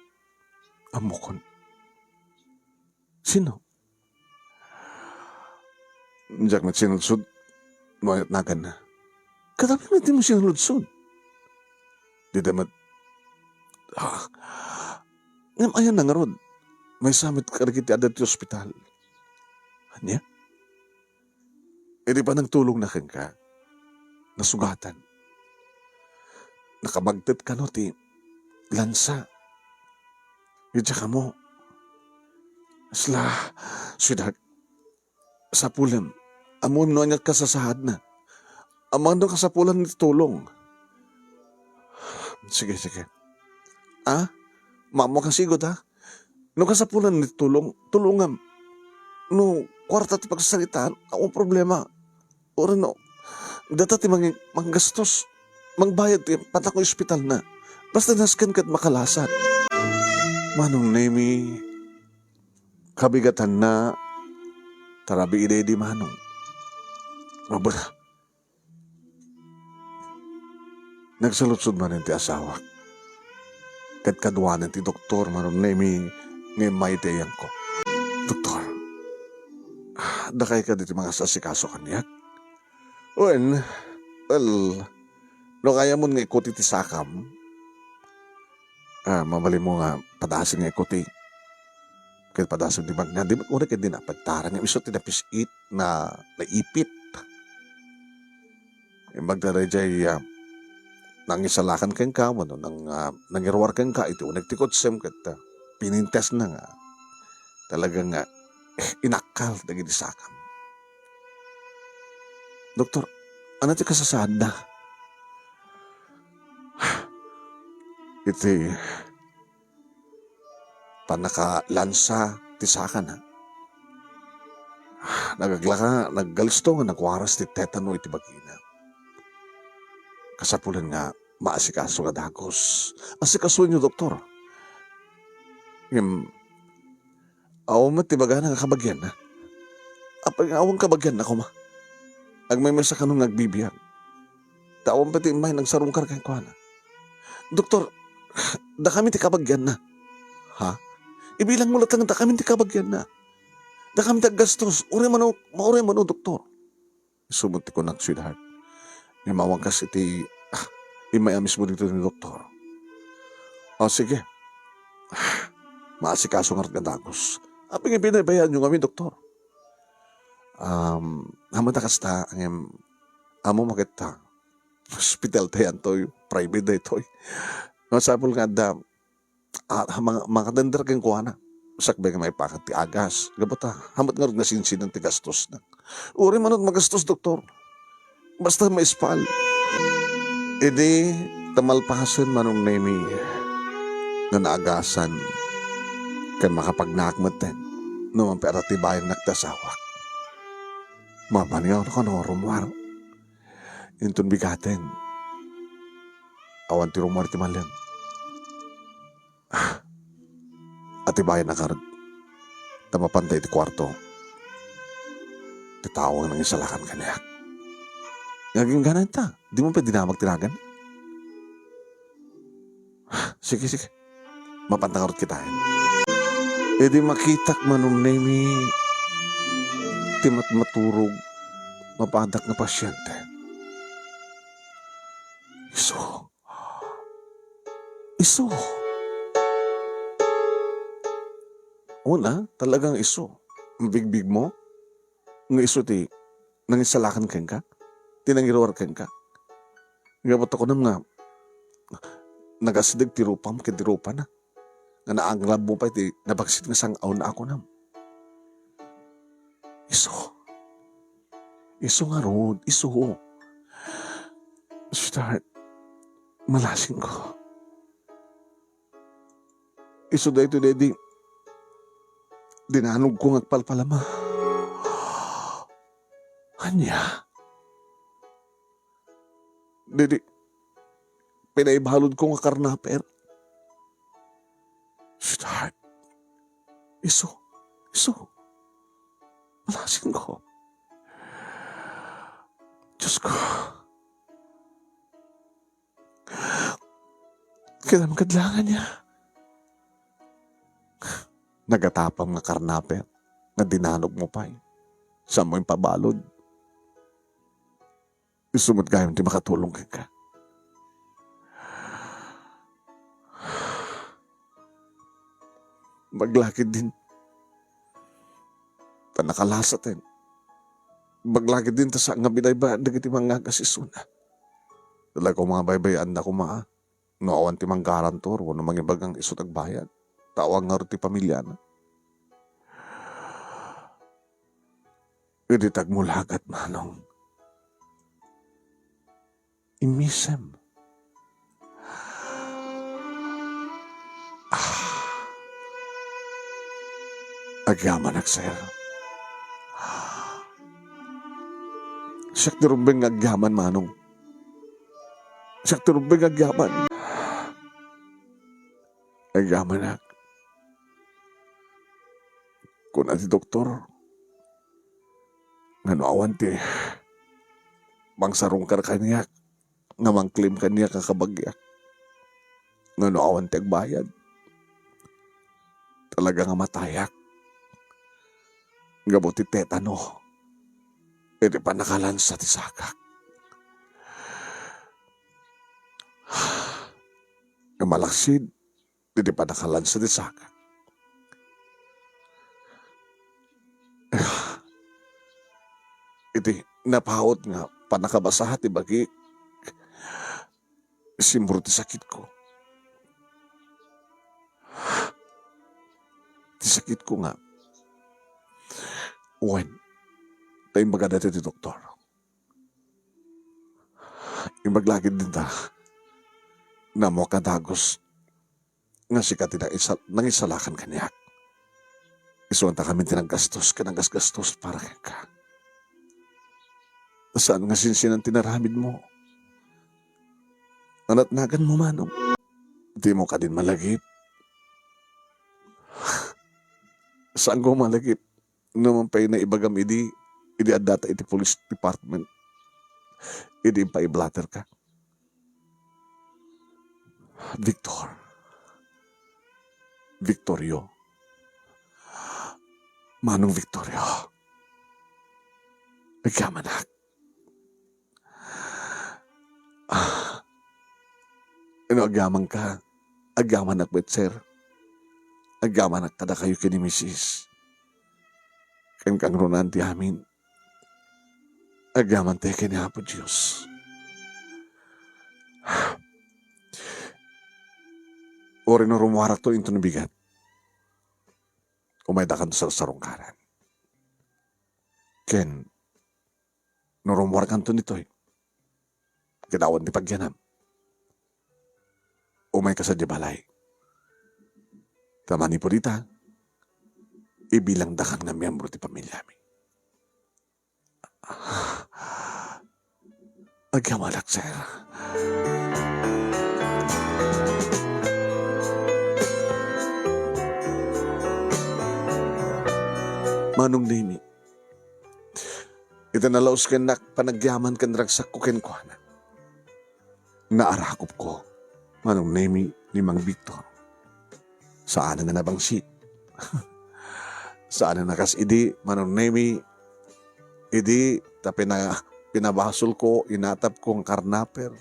Amukon. Sino? Diyak na sinudsud. Mayat nagan na. Katabi na di mo sinudsud. Di damat. Ayan na nga rod. May samit karikiti adat ti ospital. Anya? Hindi pa nagtulong na ka. Nasugatan. Nakabagtit ka no ti lansa. Idya ka mo. Asla, sweetheart. Sa pulan. Amun no niya kasasahad na. Amang doon kasapulan ni tulong. Sige. Mamo kang sigot ha. No kasapulan ni tulungan. No kwarta ti pagsasalitaan, akong problema. Ora no, data ti manggastos. Mangbayad ti patak ko ospital na. Basta naskan kat makalasat. Manong nemi, kabigatan na, tarabi ide di manong. Mabara. Nagsalutsod man ti asawa. Kat kadwanan ti doktor manong nemi ngay maiteyan ko. Doktor, dakay ka dito mga sasikaso kanyak? Well, no kaya mo nga ikuti ti sakam, mamali mo nga padasin nga ikuti. Kaya padasin di bang nga, di ba una kaya din napagtara nga iso tinapisit na naipit. Magdaray jay, nangisalakan kang ka, nangirwar kang ka, ito nagtikot sem kat pinintes na nga. Talagang inakal na ginisakam. Doktor, ano ti kasasaan na? Iti panakalansa ti saka na. Naggalisto nga nagwaras ti tetano iti bagina. Kasapulan nga maasikaso nga dagos. Asikaso niyo, doktor. Awan mo ti baga nga kabagyan na. Apag awang kabagyan na ko ma. Agmay may sa kanong nagbibiyag. Tawang pati may nagsarungkar kay kuana. Doktor, da kami ti kabagyan na. Ha? Ibilang mo latang da kami ti kabagyan na. Da kami taggastos. Maure man o, doktor. Sumunti ko ng sweetheart. May mawang kasi ti imayamis mo dito ni doktor. O sige. Maasikaso nga rin dagos. Aping ipinabayaan nyo kami, doktor. Hamata kasta ang amo makita hospital tayan to, private day to. Masapol nga da, mga kadandar kang kuha na. Sakbay nga may pakat ti agas. Gabata, hamat nga rin nasinsin ng tigastos na. Uri manot magastos, doktor. Basta may ispal. Edi, tamalpasan manong nemi nga naagasan kan makapagnakmatan naman pera ti bayang nagtasawak. Mamanigaw na ka no, rumwar. Intun bigaten. Awan ti rumwar ti malam. At ibayan na karag. Tamapantay ti kwarto. Titawang nang isalakan kaniya. Ngaging ganan ta. Di mo pa dinamag tinagan. Sige. Mapantangarot kita. E di makitak manong nemi. Timat maturog. Mapadak na pasyente. Iso. Una, talagang iso. Ang bigbig mo, ng iso ti, nangisalakan ken ka, tinangirwar ken ka. Ngabot ako nam nga, nagasidag ti rupam, ken ti rupa na. Nga naanglab mo pa ti, nabagsit nga sang na ako nam. Iso. Iso nga rod, iso. Sweetheart, malasing ko. Iso da ito, daddy. Dinanog ko ngagpalpalama. Anya? Didi, pinaibalod ko nga karnaper. Sweetheart, iso. Malasin ko. Diyos ko. Kailan kadlangan niya? Nagatapang nga karnaper na dinanog mo pa. Saan mo yung pabalod? Isumot gayon di makatulong ka. Maglakid din. Tanakalasat Maglakid din ta sa nga binaybayaan dagiti mga kasisuna. Talaga ko mga baybayaan na kumaa. Noawan ti mang garantor wano mangibagang iso tagbayad. Tawag nga rin ti pamilya na. Hindi tagmulagat manong. Imisem. Agyaman nagsayal. Siyak tirumbing agyaman manong. Siyak tirumbing agyaman. Agyaman na. Kung ti doktor, nga awan ti, mangsarong kar kaniyak, nga mangklim kaniyak kakabagyak, nga awan ti agbayad, talaga nga matayak, nga buti tetano, iti panakalan sa tisakak. Nga malaksid, iti panakalan sa tisakak. Iti napaot nga panakabasahat ti bagi simbro ti sakit ko. Ti sakit ko nga. Uwan, tayo magadati ti doktor. Imaglagid din ta na mo kadagos nga sikat nang isalakan kaniyak. Isuan ta kami tinanggastos gastos para ka. Saan nga sinsinan tinaramid mo? Anatnagan mo manong. Di mo ka din malagip. Saan ko malagip? Naman pa'y na ibagam idi adata iti police department. Idi pa i-blatter ka. Victorio. Manong Victorio. Nagkamanak. Agaman ka. Agaman ak betser. Agaman ak kada kayo kini misis. Kan kang runan ti amin. Agaman te kini Apo Diyos. Ori no rumuharak to into nabigat. Umaydakan to sa sarungkaran. Ken, no rumuharak to nito Kidawan di pagyanam. Umay ka sa balay. Tamani po dita, ibilang dakan nga miyembro ti pamilya mi. Agyamalak, sir. Manong nimi, ito nalaos ka na panagyaman kan ragsak ko kenkwana. Naarakop ko, manong nimi ni Mang Victor. Saan na nabang sheet? Saan na nakas idi, manong nimi, idi, pinabasol ko, inatap ko ang karnaper,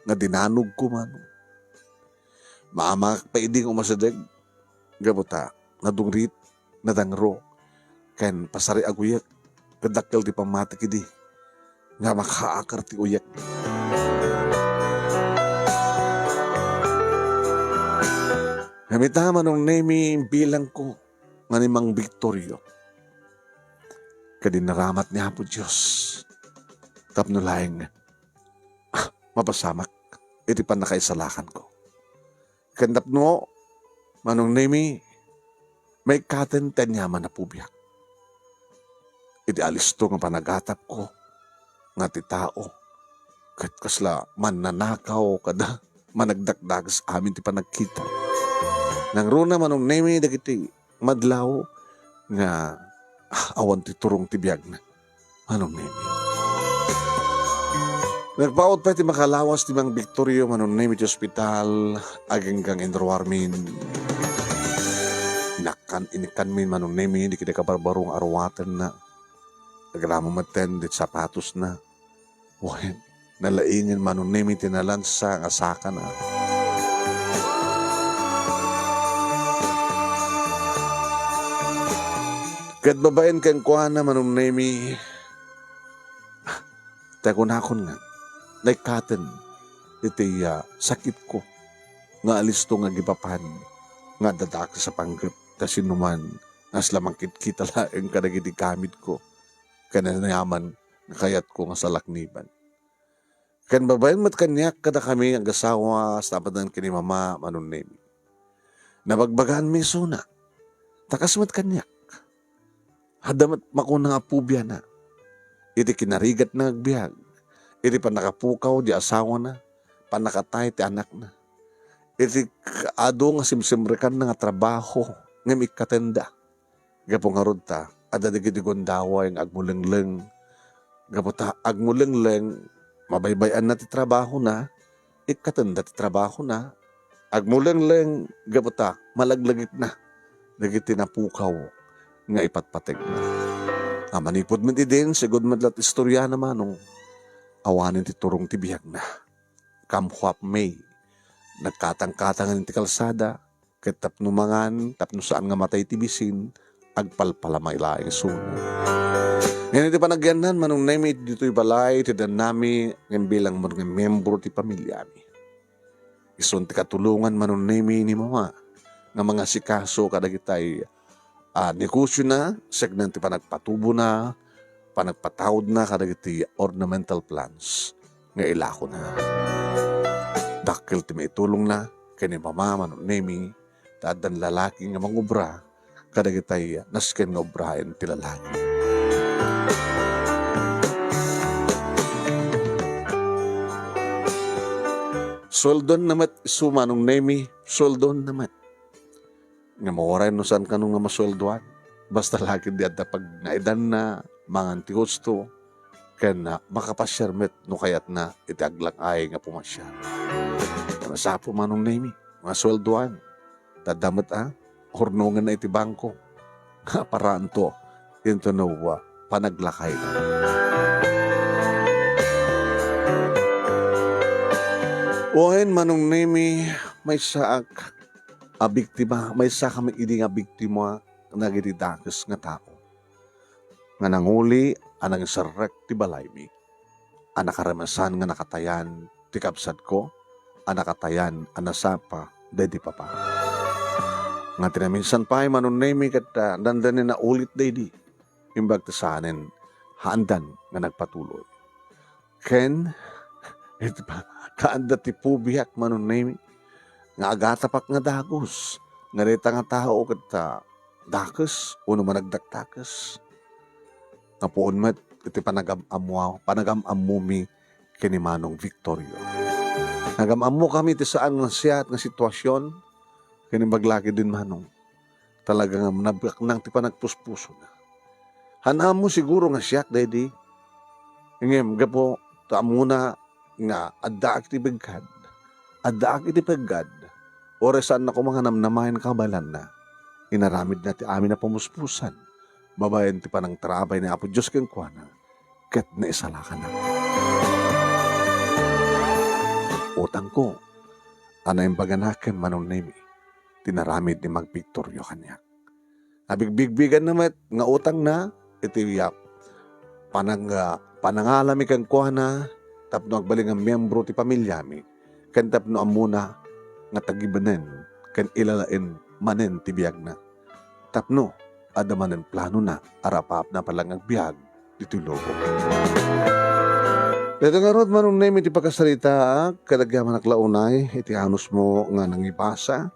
nga dinanog ko manong. Maamak pa idi umasadeg, gabuta, nadungrit, nadangro, ken pasari aguyak, kadakkel di pamatik idi, nga makaakar ti uyak. Gamita manong nemi bilang ko nga ni Mang Victorio. Kadinaramat niya po Diyos. Tapno laing mapasamak iti pan nakaisalakan ko. Kandapno manong nemi may katenten yaman na pubiyak. Iti alisto nga panagatap ko nga ti tao. Kat kasla mananakaw kada managdakdag sa amin ti panagkita. Nang runa manong nemi dagiti madlaw nga awan ti turong ti biyag na. Manong nemi. Nagpaot pa ti makalawas ti Mang Victorio manong nemi ti ospital agenggang indrowarmin. Inikan min manong nemi di kita kabarbarong arwatan na. Nagramo maten dit sapatos na. Wahin, nalaingin manong nemi tinalansa nga saka na. Kat babaen kang kuana manong nemi. Takunakon nga. Naikaten. Iti sakit ko. Nga alisto nga gipapan. Nga dadak sa panggap. Kasinuman. Naslamang kita laeng kadagiti kamit ko. Kananayaman. Nakayat ko nga sa lakniban. Kan babaen mat kanyak kada kami ang gasawa sa tapadan kini mama manong nemi. Nabagbagan mi suna. Takas mat kanyak. Hadamat makuna nga pubya na. Iti kinarigat na agbyag. Iti panakapukaw di asawa na. Panakatay ti anak na. Iti ado nga simsimrekan na nga trabaho. Nga mikatenda. Gapong harod ta. Adadigiti gondawa yung agmulengleng. Gaputa agmulengleng. Mabaybayan na ti trabaho na. Ikatenda ti trabaho na. Agmulengleng. Gaputa malaglagit na. Dagiti napukaw. Nga ipatpatek na. Manipod man ti din, sigod madlat istorya naman nung awanin ti turong ti biyag na. Kamhuap may, nagkatang-katangan ti kalsada, ket tapnumangan, tapno saan nga matay ti bisin, agpalpalamay laing suna. Ngayon iti panagyanan, manong nemi dito'y balay, ti danami, ng bilang mga membro ti pamilya mi. Ison ti katulungan manong nemi ni mama, nga mga sikaso kadagitay, negosyo na, segment ti panagpatubo na, panagpatawad na kadagiti ornamental plants nga ilako na. Dakil ti may tulong na, kani mama manong nemi, taadan lalaki nga mangubra, kadagitay nasken nga obrahen ti lalaki. Soldon namat sumanong nemi, soldon namat. Nga mawaray no saan ka nung nga masweldoan. Basta lagi di at pag naidan na, mga ti gusto, kaya na makapasyarmet no kayat na itiaglang ay nga pumasyar. Masapo manong nemi, mga sweldoan. Tadamat hornungan na iti bangko. Paraan to, into no panaglakay na. Ohen manong nemi, may saak, biktima, may sa kami hindi nga biktima na nagididakis nga tao. Nga nanguli, anang sarek ti balay mi. Anakaramasan nga nakatayan, ti kapsad ko, anakatayan, anasapa, dedi papa. Nga tinaminsan pa ay manunemi kat dandanin na ulit dedi. Imbag tasanin, haandan nga nagpatuloy. Ken, ito pa, kaanda ti pubiyak manunemi, nga agatapak nga dagos, nga rita nga tao kat dakes, uno managdaktakas. Nga poon met, iti panagam-amumi kini Manong Victorio. Nagam-amu kami ti saan nga siya at nga sitwasyon, kini maglaki din Manong. Talagang nabak nang ti panagpuspuso na. Hanam mo siguro nga siya, daddy. Ngem, gapo, taamuna nga addaak ti begad. Addaak iti begad. Oresan na ko mga namnamayan kabalan na. Inaramid na ti amin na pamuspusan. Babayan ti panang trabay ni Apo Diyos keng kuana. Ket na isalakan na. Utang ko, ana yung baganaken Manong Nemi. Tinaramid ni Magviktoryo kanyak. Nabigbigbigan naman nga utang na, iti panangalami kang kuana, tapno agbaling ang miyembro ti pamilyami, kan tapno amuna nga tagibanen, kan ilalain manen ti biyag na. Tapno, adamanen plano na, arapap na palang agbiag, dito logo. Dito nga rod Manong Nemi ti pagkasalita, kadagyaman aklaunay, iti anus mo nga nangibasa,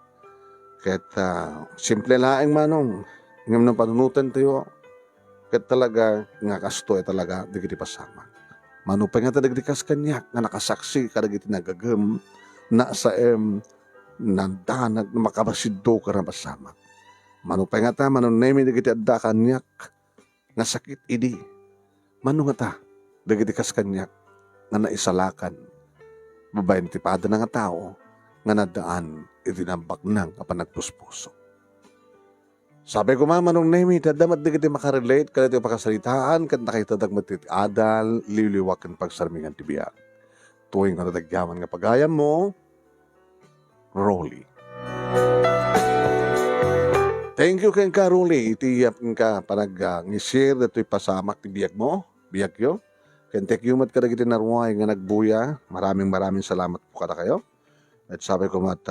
ket simple laeng Manong, ngam ng panunutan tayo, ket talaga nga kasto talaga digiti pasama. Manupay nga tadagdikas kanyak nga nakasaksi kadagiti nagagem na sa nandanag na makabasiddo ka na pasama. Manupay nga ta Manong Nemi digiti adda kanyak nga sakit idi. Manu nga ta digiti kas kanyak nga naisalakan. Babayan ti pada na nga tao nga nadaan itinambak nang kapanagpuspuso. Sabi ko Manong Nemi, tadamat digiti makarelate kada ti pakasalitaan kat nakitadag matit adal liliwak ken pagsarmingan ti biag. Tuwing nga nadagyaman nga pagayam mo, Rolly. Thank you ken ka Rolly, iti ka panag-ngi-share dato'y pasamak ti biag mo, biag yo. Ken thank you mat kadagiti narway nga nagbuya. Maraming salamat po kada kayo. At sabi ko mat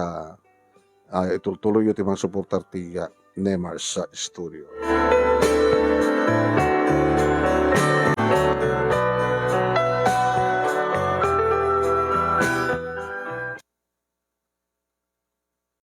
itutuloy yung timang supporter ti Nemar sa studio.